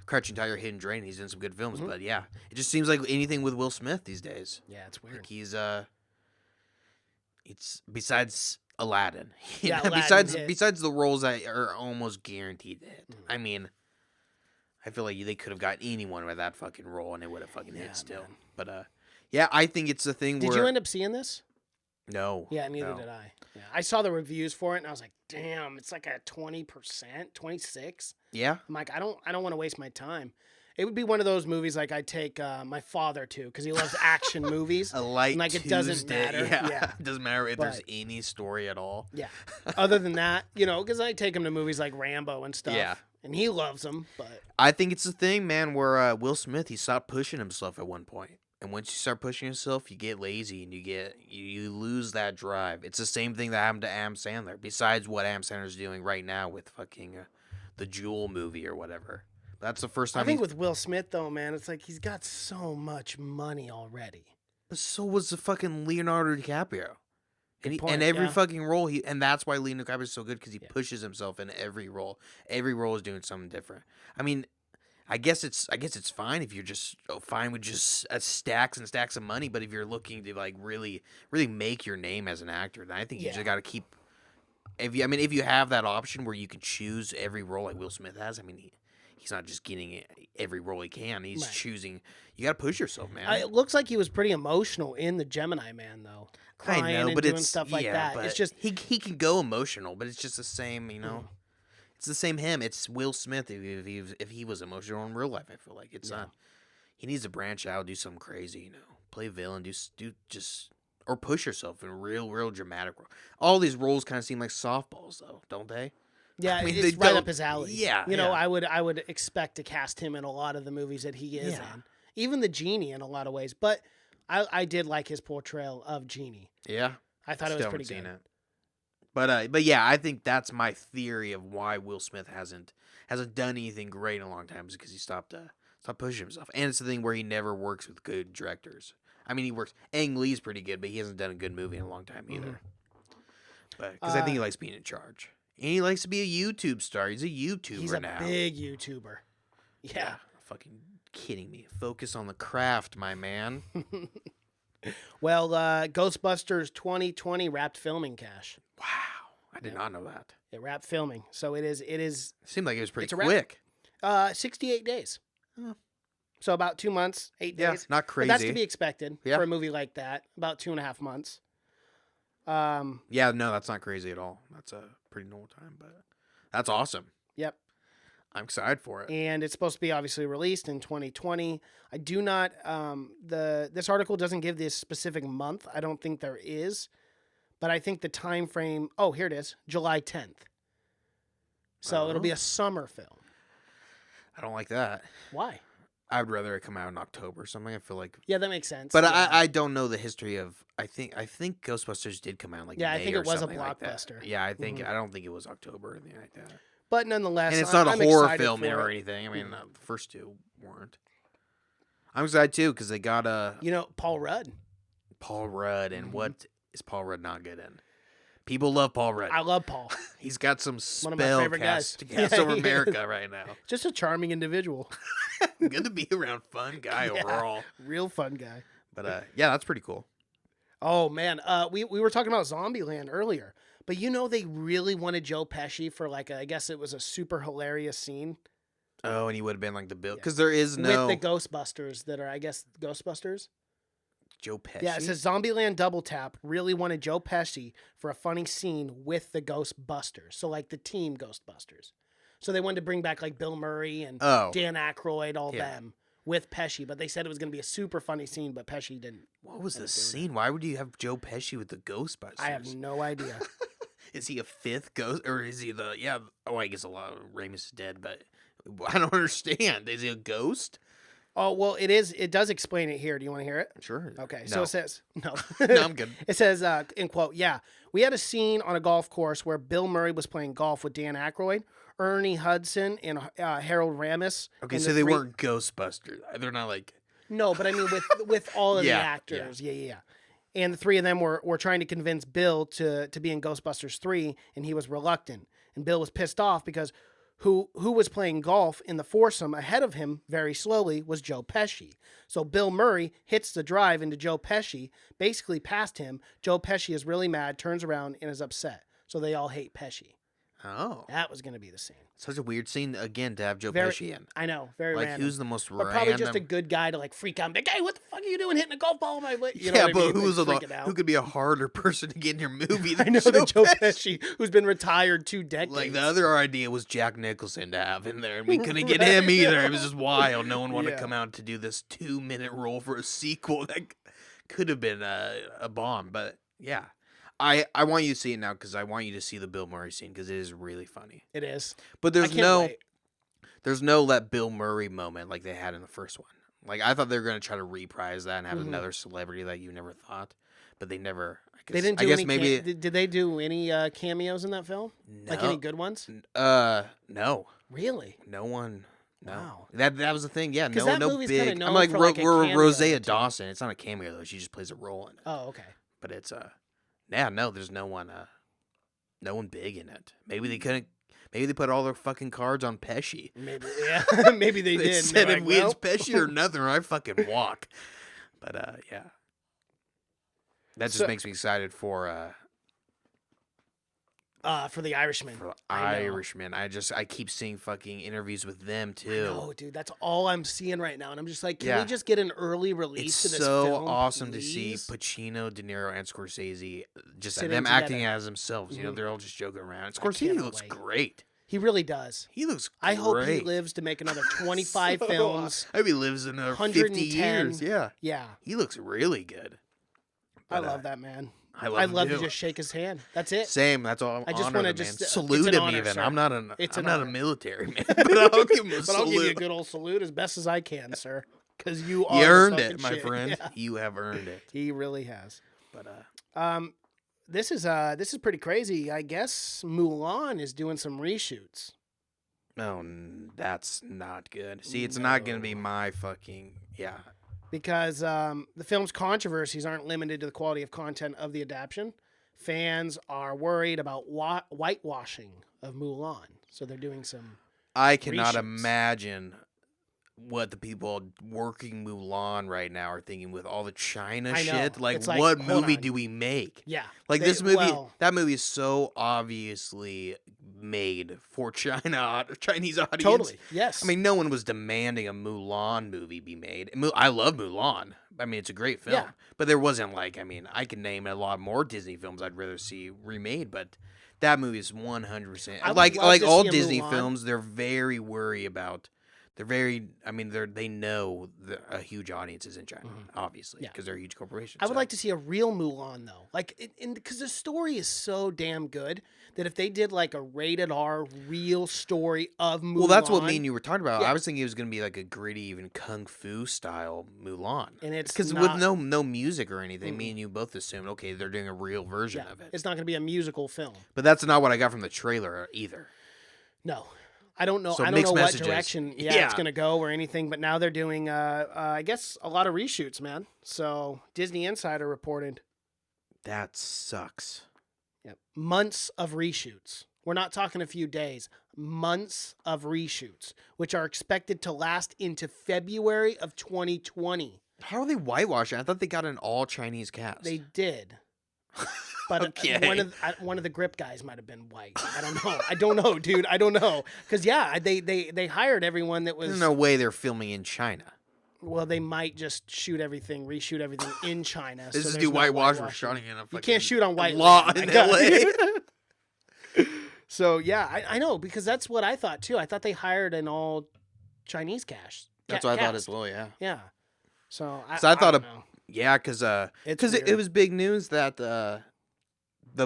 Crouching Tiger, Hidden Dragon. He's done some good films, but yeah, it just seems like anything with Will Smith these days. Yeah, it's weird. Like he's it's besides Aladdin. You Yeah, know, Aladdin besides the roles that are almost guaranteed to hit. I mean, I feel like they could have got anyone with that fucking role and it would have fucking hit still. man. But yeah, I think it's a thing Did where you end up seeing this? no. Yeah, neither no. did I. Yeah, I saw the reviews for it, and I was like, damn, it's like a 20%, 26. Yeah. I'm like, I don't want to waste my time. It would be one of those movies like I'd take my father to because he loves action movies. A light and, like, it Tuesday. doesn't matter. Yeah. It doesn't matter if there's But- any story at all. Yeah. Other than that, because I take him to movies like Rambo and stuff. Yeah. And he loves them, but I think it's the thing, man, where Will Smith, he stopped pushing himself at one point. And once you start pushing yourself, you get lazy and you lose that drive. It's the same thing that happened to Adam Sandler. Besides what Adam Sandler's doing right now with fucking the Jewel movie or whatever. That's the first time. I think with Will Smith though, man, it's like he's got so much money already. But so was the fucking Leonardo DiCaprio. point, And every yeah. fucking role and that's why Leonardo DiCaprio is so good because he pushes himself in every role. Every role is doing something different. I mean, I guess it's fine if you're just fine with just stacks and stacks of money. But if you're looking to like really make your name as an actor, then I think you just got to keep. If you have that option where you can choose every role like Will Smith has, I mean, he's not just getting every role he can. He's Right. choosing. You got to push yourself, man. It looks like he was pretty emotional in the Gemini Man though, crying I know, and but doing it's stuff like that. But It's just he can go emotional, but it's just the same, It's the same him. It's Will Smith if he was emotional in real life. I feel like it's not. He needs to branch out, do something crazy, play villain, do just or push yourself in a real dramatic role. All these roles kind of seem like softballs, though, don't they? yeah, I mean, it's they right don't- up his alley. Yeah, I would expect to cast him in a lot of the movies that he is Yeah. in, even the Genie in a lot of ways. But I did like his portrayal of Genie. Yeah, I thought it was Still pretty haven't good. seen it. But yeah, I think that's my theory of why Will Smith hasn't done anything great in a long time is because he stopped pushing himself. And it's the thing where he never works with good directors. I mean, he works. Ang Lee's pretty good, but he hasn't done a good movie in a long time either. Because I think he likes being in charge. And he likes to be a YouTube star. He's a YouTuber He's a now. big YouTuber. Yeah. Fucking kidding me. Focus on the craft, my man. Well, Ghostbusters 2020 wrapped filming, Cash. Wow. I did not know that. It wrapped filming. So it is. It seemed like it was pretty It's a wrap. quick. 68 days. Oh. So about 2 months, 8 Yeah, days. not crazy. But that's to be expected Yeah. for a movie like that. About 2.5 months. Yeah, no, that's not crazy at all. That's a pretty normal time, but that's awesome. Yep. I'm excited for it. And it's supposed to be obviously released in 2020. I do not. This article doesn't give this specific month. I don't think there is, but I think the time frame. Oh, here it is, July 10th. So it'll be a summer film. I don't like that. Why? I would rather it come out in October or something. I feel like. Yeah, that makes sense. But yeah. I don't know the history of. I think Ghostbusters did come out like Yeah, I May think it or was a something like that. blockbuster. Yeah, I don't think it was October or anything like that. But nonetheless, And it's not I'm a horror excited film for or it. anything. I mean, the first two weren't. I'm excited too because they got You know, Paul Rudd. Paul Rudd, and what is Paul Rudd not good in? People love Paul Rudd. I love Paul. He's got some One of my spell favorite guys. cast Yeah, over he America right now. Just a charming individual. Good to be around, fun guy Yeah. overall. Real fun guy. But yeah, that's pretty cool. Oh man, we were talking about Zombieland earlier, but you know they really wanted Joe Pesci for like I guess it was a super hilarious scene Oh, and he would have been like the Bill because there is with no the Ghostbusters that are I guess Ghostbusters. Joe Pesci. Yeah, it says Zombieland Double Tap really wanted Joe Pesci for a funny scene with the Ghostbusters, so like the team Ghostbusters. So they wanted to bring back like Bill Murray and Dan Aykroyd, all them with Pesci, but they said it was going to be a super funny scene, but Pesci didn't. What was the scene? Why would you have Joe Pesci with the Ghostbusters? I have no idea. Is he a fifth ghost, or is he the? Yeah. Oh, I guess a lot of Ramis is dead, but I don't understand. Is he a ghost? Oh well, it is. It does explain it here. Do you want to hear it? Sure. Okay. No. So it says no. No, I'm good. It says in quote, yeah, we had a scene on a golf course where Bill Murray was playing golf with Dan Aykroyd, Ernie Hudson, and Harold Ramis. Okay, and so they weren't Ghostbusters. They're not like. No, but I mean with all of the Yeah, actors. Yeah. And the three of them were trying to convince Bill to be in Ghostbusters 3, and he was reluctant. And Bill was pissed off because who was playing golf in the foursome ahead of him very slowly was Joe Pesci. So Bill Murray hits the drive into Joe Pesci, basically past him. Joe Pesci is really mad, turns around, and is upset. So they all hate Pesci. Oh. That was going to be the scene. Such a weird scene again to have Joe Very, Pesci in. I know, very Like, random. who's the most but random? probably just a good guy to like freak out. Like, hey, what the fuck are you doing hitting a golf ball in my way? You know yeah, what I mean? but Like, who could be a harder person to get in your movie I than know Joe the Joe Pesci? Pesci, who's been retired 2 decades. Like, the other idea was Jack Nicholson to have in there, and we couldn't get him either. It was just wild. No one wanted to come out to do this 2-minute role for a sequel. That could have been a bomb, but yeah. I want you to see it now because I want you to see the Bill Murray scene because it is really funny. It is. But I can't wait. there's no that Bill Murray moment like they had in the first one. Like, I thought they were going to try to reprise that and have another celebrity that you never thought, but they never. They didn't do I guess any. maybe. Did they do any cameos in that film? No. Like any good ones? No. Really? No one. No. Wow. That was the thing. Yeah. 'Cause No. that No movie's kinda big. known I'm like for, like, a cameo Rosea or two. Dawson. It's not a cameo though. She just plays a role in it. Oh, okay. But it's yeah. No. There's no one. No one big in it. Maybe they couldn't. Maybe they put all their fucking cards on Pesci. Maybe. Yeah. Maybe they They did. said They're if like, it's well. Pesci or nothing, or I fucking walk. But yeah. That just So- makes me excited for For the Irishman. I know. Irishman. I keep seeing fucking interviews with them too. No, dude, that's all I'm seeing right now, and I'm just like, can Yeah. we just get an early release It's to this so film, awesome to see please? Pacino, De Niro, and Scorsese just Sitting them acting together. as themselves. You know, Mhm. they're all just joking around. I Scorsese cannot looks wait. great. He really does. He looks. I hope he great. lives to make another 25 films. I hope he lives another 50 110. years. Yeah, Yeah, he looks really good. I But, love that man. I I'd love love him to too. just shake his hand. That's it. Same. That's all. I just honor wanna the man. just, it's salute an him. honor, Even sir. I'm not an. It's I'm an not a honor. military man, but I'll give him a But salute. I'll give you a good old salute as best as I can, sir. Because you are You the earned fucking it, my shit. friend. Yeah, You have earned it. he really has. But This is pretty crazy. I guess Mulan is doing some reshoots. oh, that's not good. See, it's not gonna be my fucking because the film's controversies aren't limited to the quality of content of the adaptation. fans are worried about whitewashing of Mulan. So they're doing some. I cannot reshoots. imagine what the people working Mulan right now are thinking with all the China I know. shit. Like, It's like, what hold movie on. do we make? Yeah. Like, They- this movie, well- that movie is so obviously made for Chinese audience. Totally. Yes. I mean, no one was demanding a Mulan movie be made. I love Mulan. I mean, it's a great film. Yeah. But there wasn't like, I mean, I can name a lot more Disney films I'd rather see remade, but that movie is 100%. I would Like love to all see a Disney Mulan. films, they're very worried about. They're very. I mean, they know a huge audience is in China, obviously, Yeah. because they're a huge corporation. I would like to see a real Mulan though, like, because the story is so damn good that if they did like a rated R real story of Mulan, Well, that's what me and you were talking about. Yeah. I was thinking it was going to be like a gritty, even kung fu style Mulan, And it's because with not- no music or anything, me and you both assumed, okay, they're doing a real version yeah, of it. it's not going to be a musical film. But that's not what I got from the trailer either. No. I don't know. So I don't mixed know what messages. direction it's Yeah. going to go or anything. But now they're doing, I guess, a lot of reshoots, man. So Disney Insider reported That sucks. months of reshoots. We're not talking a few days. Months of reshoots, which are expected to last into February of 2020. How are they whitewashing? I thought they got an all Chinese cast. They did. But Okay. one of the grip guys might have been white. I don't know. I don't know, dude. I don't know. Because they hired everyone that was. There's no way they're filming in China. Well, they might just reshoot everything in China. This so is there's do no whitewash. We're whitewashing. shooting in a You fucking can't shoot on white law land. in I got LA. it. So yeah, I know because that's what I thought too. I thought they hired an all Chinese cast. That's what I thought cast. as well. Yeah. Yeah. So I thought don't of- know. Yeah, because It's it weird. was big news that the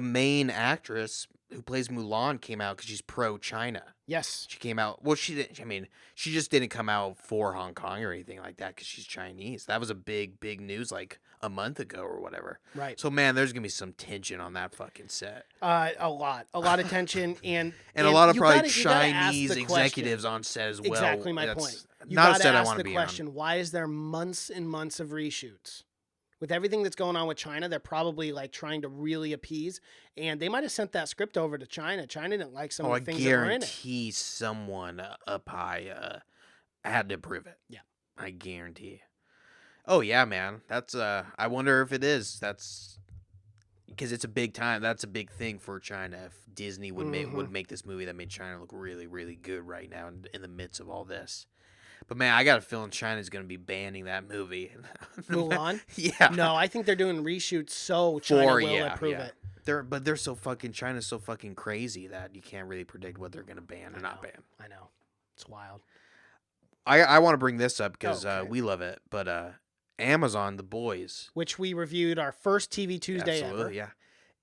main actress who plays Mulan came out because she's pro China. Yes. She came out. Well, she didn't. I mean, she just didn't come out for Hong Kong or anything like that because she's Chinese. That was a big news like a month ago or whatever. Right. So man, there's gonna be some tension on that fucking set, A lot of tension and and a lot of you probably gotta- you gotta ask Chinese the question. executives on set as well. Exactly my That's point. You not a gotta set I ask want to the be question: why is there months and months of reshoots? With everything that's going on with China, they're probably like trying to really appease, and they might have sent that script over to China. China didn't like some on. Oh, I of the things that were in it. guarantee someone up high had to approve it. Yeah. I guarantee. Oh yeah, man. That's I wonder if it is. That's because it's a big time. That's a big thing for China. If Disney would make this movie that made China look really good right now in the midst of all this. But man, I got a feeling China's going to be banning that movie. Mulan? Yeah. No, I think they're doing reshoots so China will approve it. They're so fucking China's so fucking crazy that you can't really predict what they're going to ban or not ban. I know. It's wild. I want to bring this up because Okay. we love it, but Amazon, The Boys, Which we reviewed our first TV Tuesday absolutely, ever.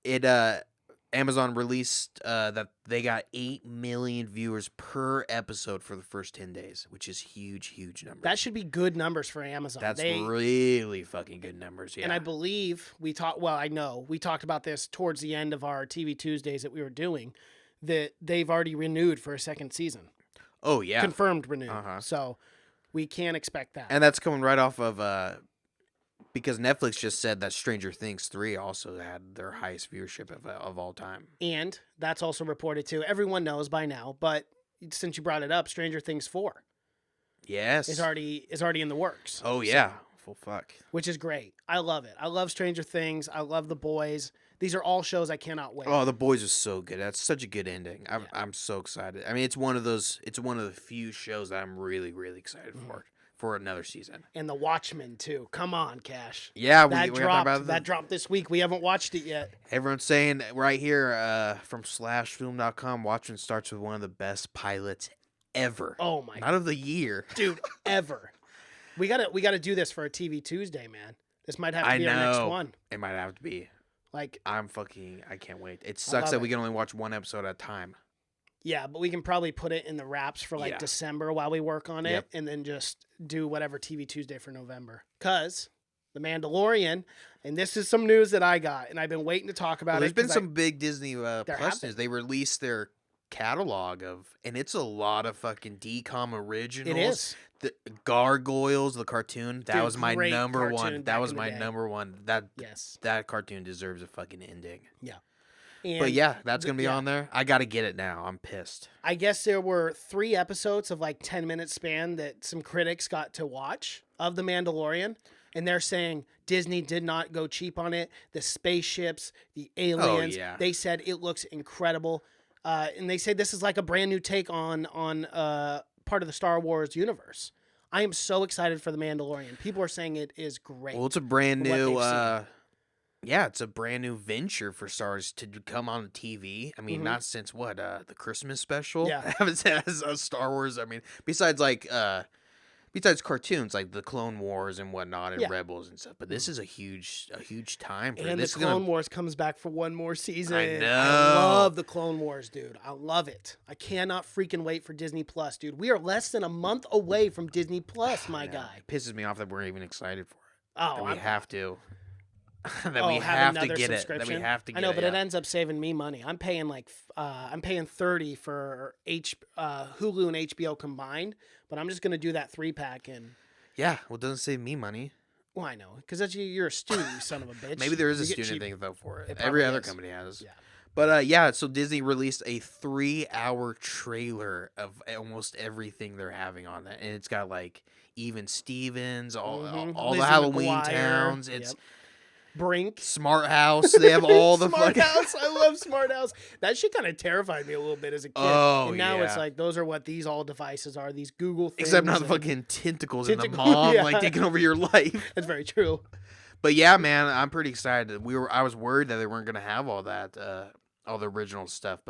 yeah. It Amazon released that they got 8 million viewers per episode for the first 10 days, which is huge numbers. That should be good numbers for Amazon. That's They- really fucking good numbers. Yeah, And I believe we talked. Well, I know we talked about this towards the end of our TV Tuesdays that we were doing. That they've already renewed for a second season, oh yeah, confirmed renewed. Uh-huh. So we can't expect that. and that's coming right off of because Netflix just said that Stranger Things 3 also had their highest viewership of all time. And that's also reported too. Everyone knows by now, but since you brought it up, Stranger Things 4 Yes. is already in the works. Oh yeah. Full fuck. Which is great. I love it. I love Stranger Things. I love The Boys. These are all shows I cannot wait. Oh, The Boys is so good. That's such a good ending. I'm so excited. I mean, it's one of the few shows that I'm really excited for another season. And The Watchmen too. Come on, Cash. Yeah, That we talked about that dropped this week. We haven't watched it yet. Everyone's saying right here from /film.com, Watchmen starts with one of the best pilots ever. Oh my Not of the year. dude, ever. We gotta do this for a TV Tuesday, man. This might have to be our next one. It might have to be. Like, I can't wait. It sucks love that we it. can only watch one episode at a time. yeah, but we can probably put it in the wraps for like Yeah. December while we work on it, Yep. and then just do whatever TV Tuesday for November. Cause The Mandalorian, and this is some news that I got, and I've been waiting to talk about Well, there's it. been 'cause some big Disney have Plus been. news. They released their catalog and it's a lot of fucking DCOM originals. It is. The Gargoyles, the cartoon, that Dude, was my great number cartoon one. back That was in the my day. number one. Yes. That cartoon deserves a fucking ending. Yeah. But And yeah, that's gonna be yeah. on there. I gotta get it now. I'm pissed. I guess there were 3 episodes of like 10-minute span that some critics got to watch of The Mandalorian. And they're saying Disney did not go cheap on it. The spaceships, the aliens. yeah. They said it looks incredible. And they say this is like a brand new take on part of the Star Wars universe. I am so excited for The Mandalorian. People are saying it is great. Well, it's a brand from what new. they've Yeah, it's a brand new venture for Stars to come on TV. I mean, Mhm. not since what the Christmas special. Yeah. I haven't seen a Star Wars. I mean, besides besides cartoons like the Clone Wars and whatnot and Yeah. Rebels and stuff. But this is a huge time for And this. the Clone Wars comes back for one more season. I know. I love the Clone Wars, dude. I love it. I cannot freaking wait for Disney Plus, dude. We are less than a month away from Disney Plus, my guy. It pisses me off that we're even excited for it. Oh, That we have to. that oh, we have have to another get it. That subscription? we have to get I know, it. but yeah. it ends up saving me money. I'm paying $30 for Hulu and HBO combined, but I'm just gonna do that 3-pack and. Yeah, well, it doesn't save me money. Well, I know, because that's you're a student, you son of a bitch. Maybe there is a You get student cheap- thing though for it. It Every probably other is. company has. Yeah. But yeah, so Disney released a 3-hour trailer of almost everything they're having on that, and it's got like Even Stevens, all the Lizzie Halloween McGuire. towns. It's Yep. Brink. Smart House. They have all the Smart fucking. House. I love Smart House. That shit kind of terrified me a little bit as a kid. Oh, and now it's yeah. like those are what these all devices are. These Google things. Except not the and- fucking tentacles and the Tentacle- mom yeah. like taking over your life. That's very true. But yeah, man, I'm pretty excited. I was worried that they weren't gonna have all that, all the original stuff,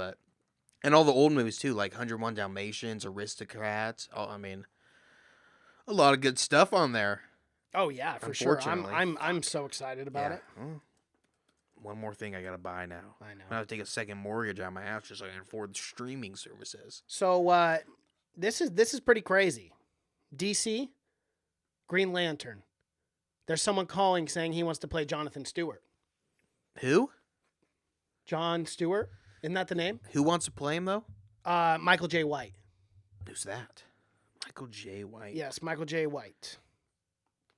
and all the old movies too, like 101 Dalmatians, Aristocrats. I mean, a lot of good stuff on there. Oh yeah, for sure. Unfortunately. I'm so excited about it. Well, one more thing I gotta buy now. I know. I have to take a second mortgage on my house just so I can afford the streaming services. So this is pretty crazy. DC, Green Lantern. There's someone calling saying he wants to play Jonathan Stewart. Who? John Stewart, isn't that the name? Who wants to play him though? Michael J. White. Who's that? Michael J. White. Yes, Michael J. White.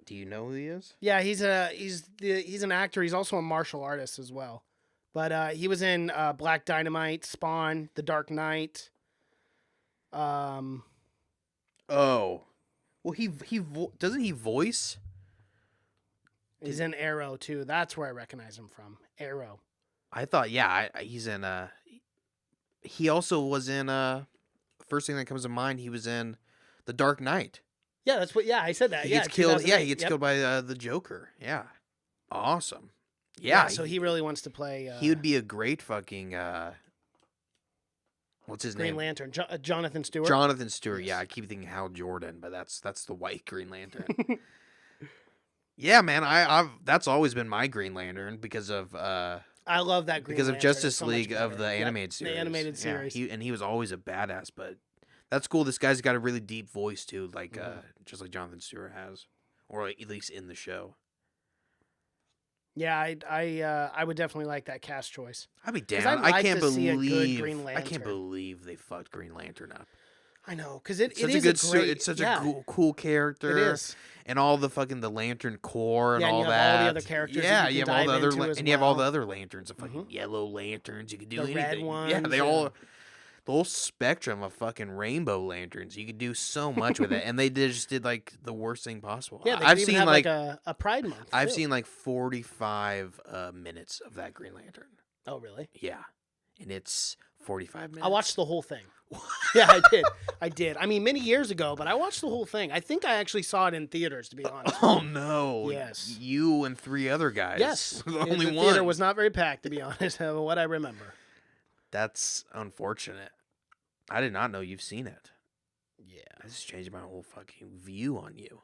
Do you know who he is? Yeah, he's an actor. He's also a martial artist as well. But he was in Black Dynamite, Spawn, The Dark Knight. Oh. Well, doesn't he voice? He's in Arrow too. That's where I recognize him from. Arrow. I thought, yeah, he's in. He also was in. First thing that comes to mind, he was in The Dark Knight. Yeah, that's what. Yeah, I said that. He yeah, gets killed. Yeah, 2008. he gets Yep. killed by the Joker. Yeah, awesome. Yeah, Yeah, so he really wants to play. he would be a great fucking. What's his Green name? Lantern. Jonathan Stewart. Jonathan Stewart. Yes. Yeah, I keep thinking Hal Jordan, but that's the white Green Lantern. Yeah, man, I've that's always been my Green Lantern because of I love that Green because of Lantern. It's Justice so much League of better. the Yep, animated series. The animated Yeah, series. he was always a badass, but that's cool. This guy's got a really deep voice too, like Mm-hmm. just like Jonathan Stewart has, or at least in the show. Yeah, I would definitely like that cast choice. I'd be 'Cause down. I'd I like can't to see a good believe Green I can't Lantern. believe they fucked Green Lantern up. I know, because it Such is a good great. it's such yeah, a cool character. It is. And all the fucking the Lantern Corps and Yeah, and all you have that. all the other characters that Yeah, you you can have all the dive other into as and you have all the well. other lanterns, the fucking yellow lanterns. You could do The red anything. ones, yeah, they yeah. all the whole spectrum of fucking rainbow lanterns. You could do so much with it, and they just did like the worst thing possible. Yeah, they I've could even seen have like a Pride Month. I've too. seen like 45 minutes of that Green Lantern. Oh, really? Yeah, and it's 45 minutes. I watched the whole thing. Yeah, I did. I did. I mean, many years ago, but I watched the whole thing. I think I actually saw it in theaters, to be honest. Oh no! Yes. you and 3 other guys. Yes. the only the one. theater was not very packed, to be honest, what I remember. That's unfortunate. I did not know you've seen it. Yeah. This is changing my whole fucking view on you.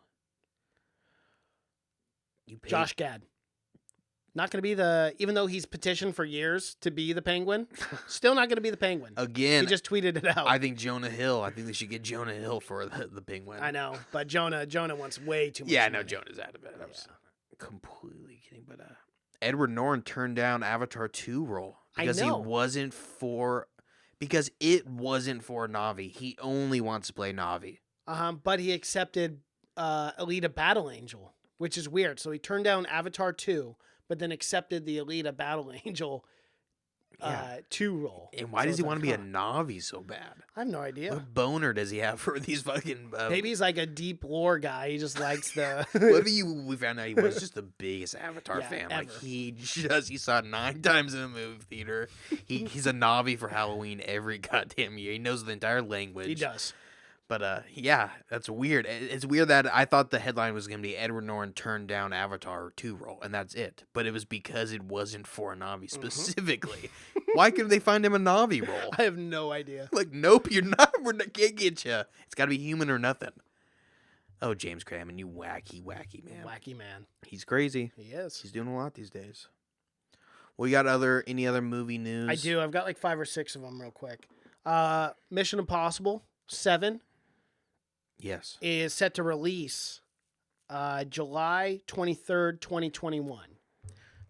You paid, Josh Gad. Not going to be even though he's petitioned for years to be the Penguin, still not going to be the Penguin. again. He just tweeted it out. I think Jonah Hill. I think they should get Jonah Hill for the Penguin. I know, but Jonah wants way too much. Yeah, no, money. Jonah's out of it. I was completely kidding. But Edward Norton turned down Avatar 2 role I because know. because it wasn't for Na'vi. He only wants to play Na'vi. But he accepted Alita Battle Angel, which is weird. So he turned down Avatar 2, but then accepted the Alita Battle Angel 2 role. And why does he want to be a Na'vi so bad? I have no idea. What boner does he have for these fucking... Maybe he's like a deep lore guy. He just likes the... What if we found out he was just the biggest Avatar fan? Ever. Like, he saw it 9 times in a movie theater. He's a Na'vi for Halloween every goddamn year. He knows the entire language. He does. But, yeah, that's weird. It's weird that I thought the headline was going to be Edward Norton turned down Avatar 2 role, and that's it. But it was because it wasn't for a Na'vi specifically. Why couldn't they find him a Na'vi role? I have no idea. Like, nope, you're not. Can't get you. It's got to be human or nothing. Oh, James Cameron, you wacky man. Wacky man. He's crazy. He is. He's doing a lot these days. Well, you got any other movie news? I do. I've got like 5 or 6 of them real quick. Mission Impossible 7. Yes. Is set to release July 23rd, 2021.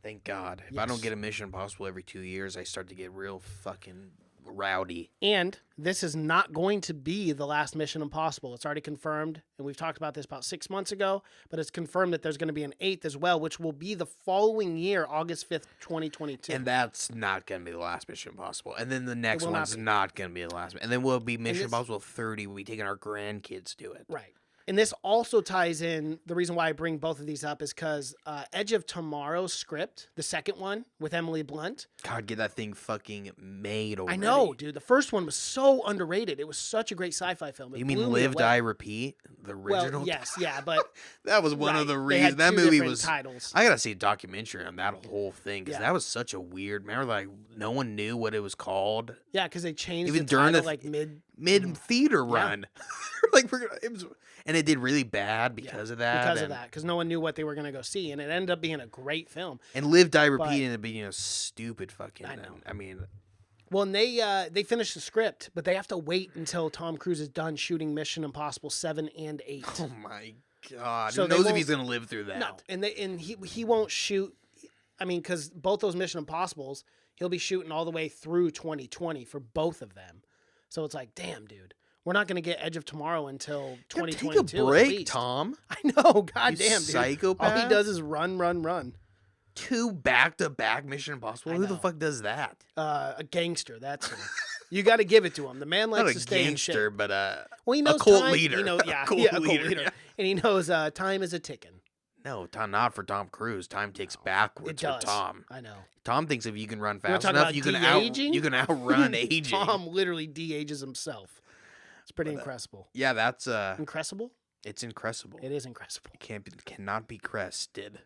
Thank God. If I don't get a Mission Impossible every 2 years, I start to get real fucking rowdy. And this is not going to be the last Mission Impossible. It's already confirmed, and we've talked about this about 6 months ago, but it's confirmed that there's going to be an 8th as well, which will be the following year, August 5th, 2022. And that's not going to be the last Mission Impossible. And then the next one's not going to be the last. And then we'll be Mission Impossible 30. We'll be taking our grandkids to it. Right. And this also ties in, the reason why I bring both of these up is because Edge of Tomorrow's script, the second one with Emily Blunt. God, get that thing fucking made already. I know, dude. The first one was so underrated. It was such a great sci-fi film. You mean Live, Die, Repeat? The original? Well, yes, yeah, but... that was one of the reasons. That movie was... titles. I got to see a documentary on that whole thing, because that was such a weird... Remember, like, no one knew what it was called? Yeah, because they changed even the during title, like, mid-theater run. Like, it was... And it did really bad because of that. Because no one knew what they were going to go see, and it ended up being a great film. And Live, Die, Repeat ended up being a stupid fucking... I know. I mean... Well, and they finished the script, but they have to wait until Tom Cruise is done shooting Mission Impossible 7 and 8. Oh my God! So who knows if he's gonna live through that? No, and he won't shoot. I mean, because both those Mission Impossibles, he'll be shooting all the way through 2020 for both of them. So it's like, damn, dude, we're not gonna get Edge of Tomorrow until 2022. Take a break, Tom. I know, goddamn, dude. Psychopath. All he does is run. 2 back-to-back Mission Impossible. Who the fuck does that? A gangster. That's who. You got to give it to him. The man likes to stay gangster, in shape. but well, he knows a cult time, leader. You know, a cult leader. Yeah. And he knows time is a ticking. No, not for Tom Cruise. Time ticks backwards for Tom. I know. Tom thinks if you can run fast enough, you can outrun aging. Tom literally de-ages himself. It's pretty incredible. Yeah, that's incredible. It's incredible. It is incredible. It cannot be crested.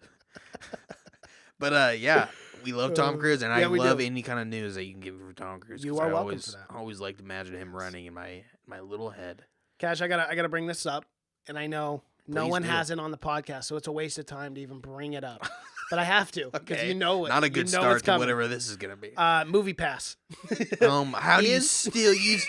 But yeah, we love Tom Cruise, and I love any kind of news that you can give for Tom Cruise. You are welcome for that. I always like to imagine him running in my little head. Cash, I gotta bring this up, and I know no one has it on the podcast, so it's a waste of time to even bring it up. But I have to because you know it. Not a good start to whatever this is gonna be. Movie Pass. How do you still use?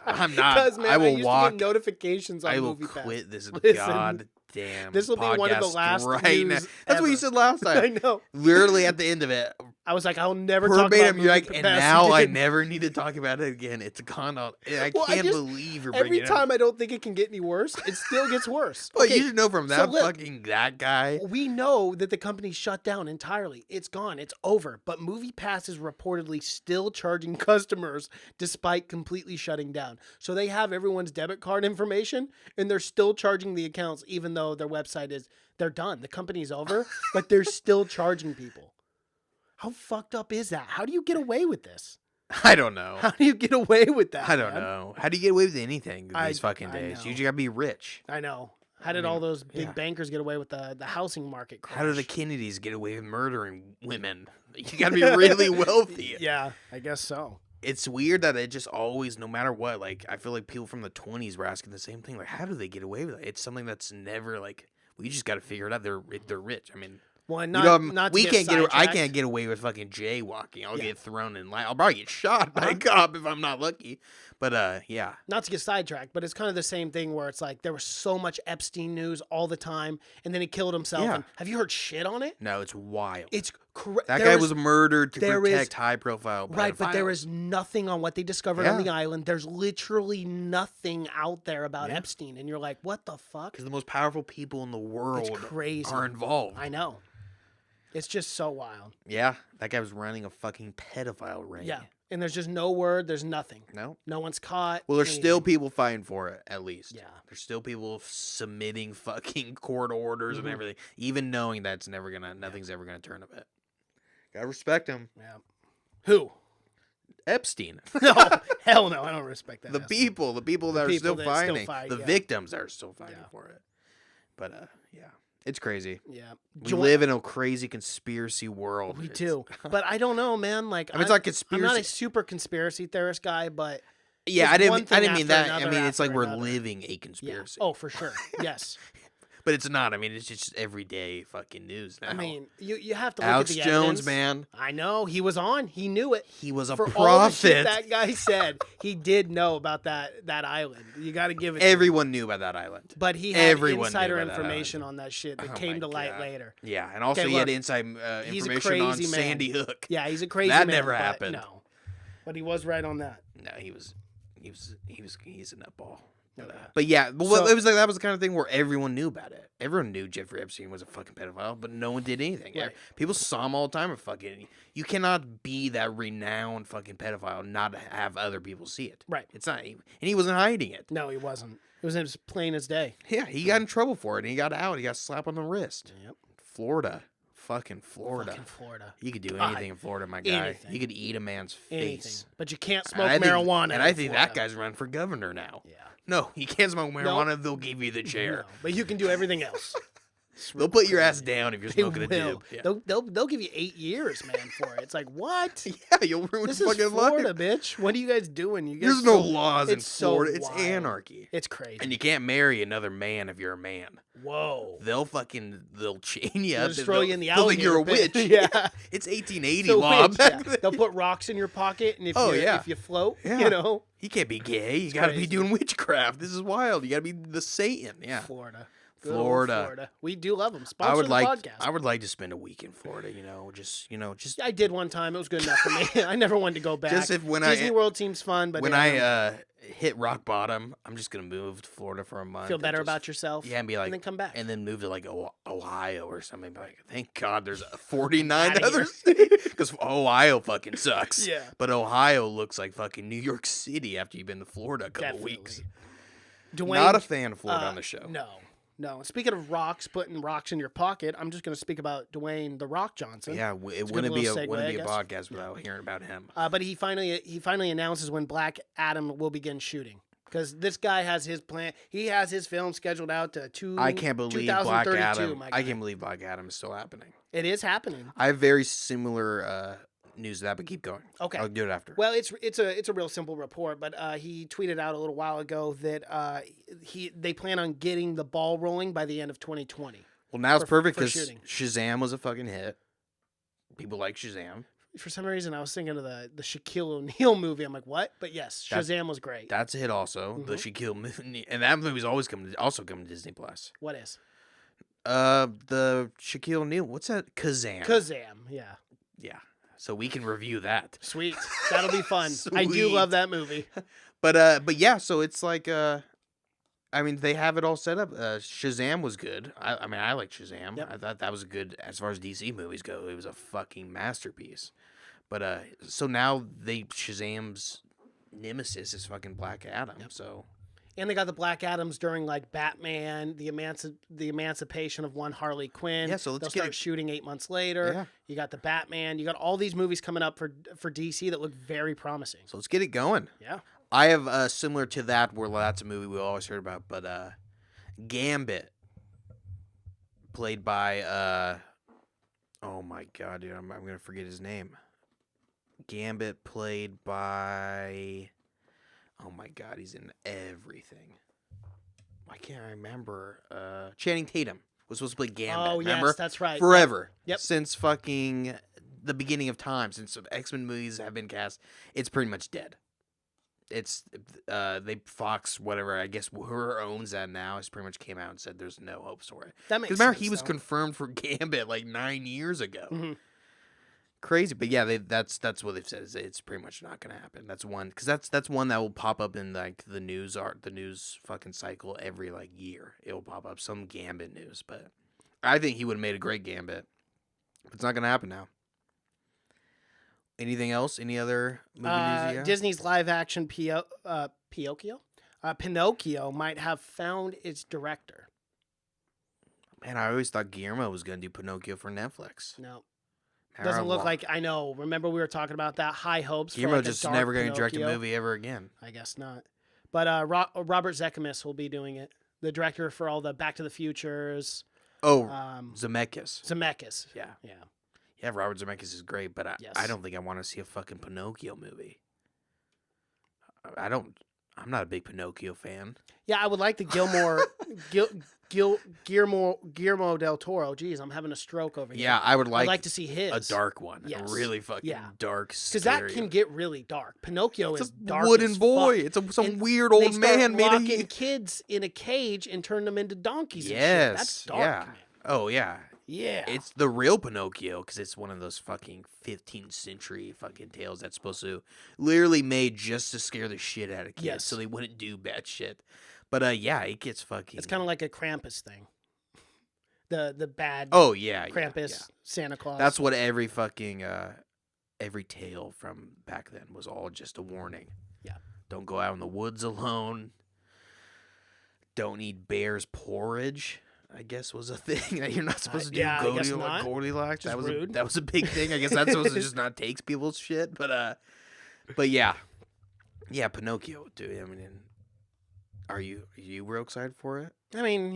I'm not. Because man, I will used walk. to get notifications on Movie Pass. I will quit this Listen, goddamn. This will be one of the last right now. That's what you said last time. I know. Literally at the end of it, I was like, I'll never talk about verbatim. You're Movie like, and Pass now I again. never need to talk about it again. It's gone on. I can't believe you're bringing every it up. time I don't think it can get any worse, it still gets worse. Well, you should know from that that guy. We know that the company shut down entirely. It's gone. It's over. But Movie Pass is reportedly still charging customers despite completely shutting down. So they have everyone's debit card information, and they're still charging the accounts, even though their website they're done. The company's over, but they're still charging people. How fucked up is that? How do you get away with this? I don't know. How do you get away with that? I don't know. How do you get away with anything these fucking days? Know. You just gotta be rich. I know. How did all those big bankers get away with the housing market crash? How do the Kennedys get away with murdering women? You gotta be really wealthy. Yeah, I guess so. It's weird that it just always, no matter what, like, I feel like people from the 20s were asking the same thing. Like, how do they get away with it? It's something that's never, like, we just got to figure it out. They're rich. I mean, well, not we can't get. I can't get away with fucking jaywalking. I'll get thrown in line. I'll probably get shot by a cop if I'm not lucky. But yeah. Not to get sidetracked, but it's kind of the same thing where it's like there was so much Epstein news all the time, and then he killed himself. Yeah. And have you heard shit on it? No, it's wild. It's That guy was murdered to there protect high-profile pedophiles. Right, but there is nothing on what they discovered on Yeah. the island. There's literally nothing out there about Yeah. Epstein, and you're like, what the fuck? Because the most powerful people in the world crazy. are involved. I know. It's just so wild. Yeah, that guy was running a fucking pedophile ring. Yeah, and there's just no word. There's nothing. No. No one's caught. Well, there's still anything. people fighting for it, at least. Yeah. There's still people submitting fucking court orders and everything, even knowing that's nothing's ever gonna turn of it. Gotta respect him. Yeah. Who? Epstein. No, hell no. I don't respect that. the asshole. people that are still fighting. The yeah. victims are still fighting Yeah. for it. But yeah, it's crazy. Yeah. We live in a crazy conspiracy world. We It's- do. But I don't know, man. Like, I mean, it's not I'm conspiracy. not a super conspiracy theorist guy, but Yeah, Just I one didn't thing mean after that. I another mean, it's like after we're another. living a yeah. conspiracy. Oh, for sure. Yes. But it's not. I mean, it's just everyday fucking news now. I mean, you have to look Alex at the Jones, evidence. man, I know he was on. He knew it. he was a For all the shit prophet. that guy said, he did know about that island. You got to give it. to him. Everyone knew about that island. But he had everyone knew insider about that information on that shit that Oh came my to light God. later. Yeah, and also Okay, he had look, inside he's a information on crazy man. Sandy Hook. Yeah, he's a crazy That man. never but happened. No, but he was right on that. No, he's a nutball. No, But yeah, well, So- it was like that was the kind of thing where everyone knew about it. Everyone knew Jeffrey Epstein was a fucking pedophile, but no one did anything. Right. People saw him all the time. And fucking, you cannot be that renowned fucking pedophile and not have other people see it. Right. It's not, and he wasn't hiding it. No, he wasn't. It was as plain as day. Yeah, he got in trouble for it, and he got out. He got slapped on the wrist. Yep. Florida, fucking Florida. Fucking Florida. You could do God, anything in Florida, my guy. anything. You could eat a man's Anything. face. But you can't And smoke I think- marijuana. And I in think Florida. that guy's running for governor now. Yeah. No, you can't smoke marijuana. They'll give you the chair. No, but you can do everything else. They'll put your ass down if you're They smoking a will. dip. Yeah. They'll give you 8 years, man, for it. It's like, what? Yeah, you'll ruin This your is fucking Florida, life. bitch. What are you guys doing? You guys There's no laws in it's so Florida. It's wild. anarchy. It's crazy. And you can't marry another man if you're a man. Whoa. They'll chain you up. just and throw they'll- you in the they'll think you're a alligator witch. pit. Yeah. It's 1880 The law witch, back yeah. then. They'll put rocks in your pocket, and if you float, Yeah. you know, You can't be gay. You gotta be crazy. doing witchcraft. This is wild. You gotta be the Satan. Yeah. Florida. Good old Florida. Florida. We do love them. Sponsor I would the like podcast. I would like to spend a week in Florida, just I did one time. It was good enough for me. I never wanted to go back. Just if when Disney I- World seems fun, but when yeah, I hit rock bottom, I'm just gonna move to Florida for a month. feel and better just- about yourself. Yeah, and be like, and then come back. and then move to like Ohio or something. Be like, thank God there's 49 Outta other here. states because Ohio fucking sucks. Yeah. but Ohio looks like fucking New York City after you've been to Florida a couple Definitely. weeks. Dwayne, Not a fan of Florida on the show. No. Speaking of rocks, putting rocks in your pocket, I'm just going to speak about Dwayne the Rock Johnson. Yeah, it a good wouldn't be a little segue, wouldn't I be a guess. podcast without hearing about him. But he finally announces when Black Adam will begin shooting because this guy has his plan. He has his film scheduled out to I can't believe Black 2032, Adam. my I guy. can't believe Black Adam is still happening. It is happening. I have very similar news to that, but keep going. Okay. I'll do it after. Well, it's a real simple report, but he tweeted out a little while ago that they plan on getting the ball rolling by the end of 2020. Well, now it's for- perfect for because shooting. Shazam was a fucking hit. People like Shazam. For some reason, I was thinking of the Shaquille O'Neal movie. I'm like, what? But yes, That's- Shazam was great. That's a hit also. The Shaquille movie, and that movie's always coming to Disney Plus. What is? The Shaquille O'Neal. What's that? Kazam. Yeah. Yeah. So we can review that. Sweet. That'll be fun. I do Sweet. love that movie. But yeah. So it's like I mean, they have it all set up. Shazam was good. I mean, I like Shazam. Yep. I thought that was a good, as far as DC movies go, it was a fucking masterpiece. But so now Shazam's nemesis is fucking Black Adam. So And they got the Black Adams during like Batman, the emancipation of one Harley Quinn. Yeah, so let's they'll get start it- shooting 8 months later. Yeah. You got the Batman. You got all these movies coming up for DC that look very promising. so let's get it going. Yeah. I have similar to that where that's a movie we always heard about, but Gambit, played by oh my god, dude, I'm gonna forget his name. Gambit played by, oh my god, he's in everything. Why can't I remember? Channing Tatum was supposed to play Gambit. Oh remember? yes, that's right. Forever. Yep. Since fucking the beginning of time, since X-Men movies have been cast, it's pretty much dead. It's Fox, whatever, I guess whoever owns that now has pretty much came out and said there's no hopes for it. That makes Because remember sense, he was though. confirmed for Gambit like 9 years ago. Mhm. crazy. But yeah, that's what they've said. Is it's pretty much not gonna happen. That's one because that's one that will pop up in like the news fucking cycle every like year. It will pop up some Gambit news, but I think he would have made a great Gambit. But it's not gonna happen now. Anything else? Any other movie news? You got? Disney's live-action Pinocchio might have found its director. Man, I always thought Guillermo was gonna do Pinocchio for Netflix. No, doesn't look like. I know. Remember we were talking about that high hopes. Guillermo for like just a never dark gonna direct a Pinocchio. movie ever again. I guess not. But Robert Zemeckis will be doing it. The director for all the Back to the Futures. Oh, Zemeckis. Zemeckis. Yeah. Yeah. Yeah, Robert Zemeckis is great, but Yes. I don't think I want to see a fucking Pinocchio movie. I'm not a big Pinocchio fan. Yeah, I would like the Guillermo del Toro. Jeez, I'm having a stroke over here. Yeah, I would I'd like to see his. a dark one. Yes. A really fucking dark, because that can get really dark. Pinocchio it's is a dark wooden as boy. fuck. It's some And weird they old start man made locking kids in a cage and turn them into donkeys. And shit. That's dark. Yeah. Man. Oh yeah. Yeah. It's the real Pinocchio because it's one of those fucking 15th century fucking tales that's supposed to literally made just to scare the shit out of kids Yes. so they wouldn't do bad shit. But yeah, it gets fucking. It's kind of like a Krampus thing. The bad. Oh yeah, Krampus, yeah. Santa Claus. That's what every fucking every tale from back then was all just a warning. Yeah. Don't go out in the woods alone. Don't eat bear's porridge. I guess was a thing that you're not supposed to do. Yeah, I guess not. Goldilocks. Just That was rude. that was a big thing. I guess that's supposed to just not take people's shit. But yeah, Pinocchio, dude. I mean, are you real excited for it? I mean,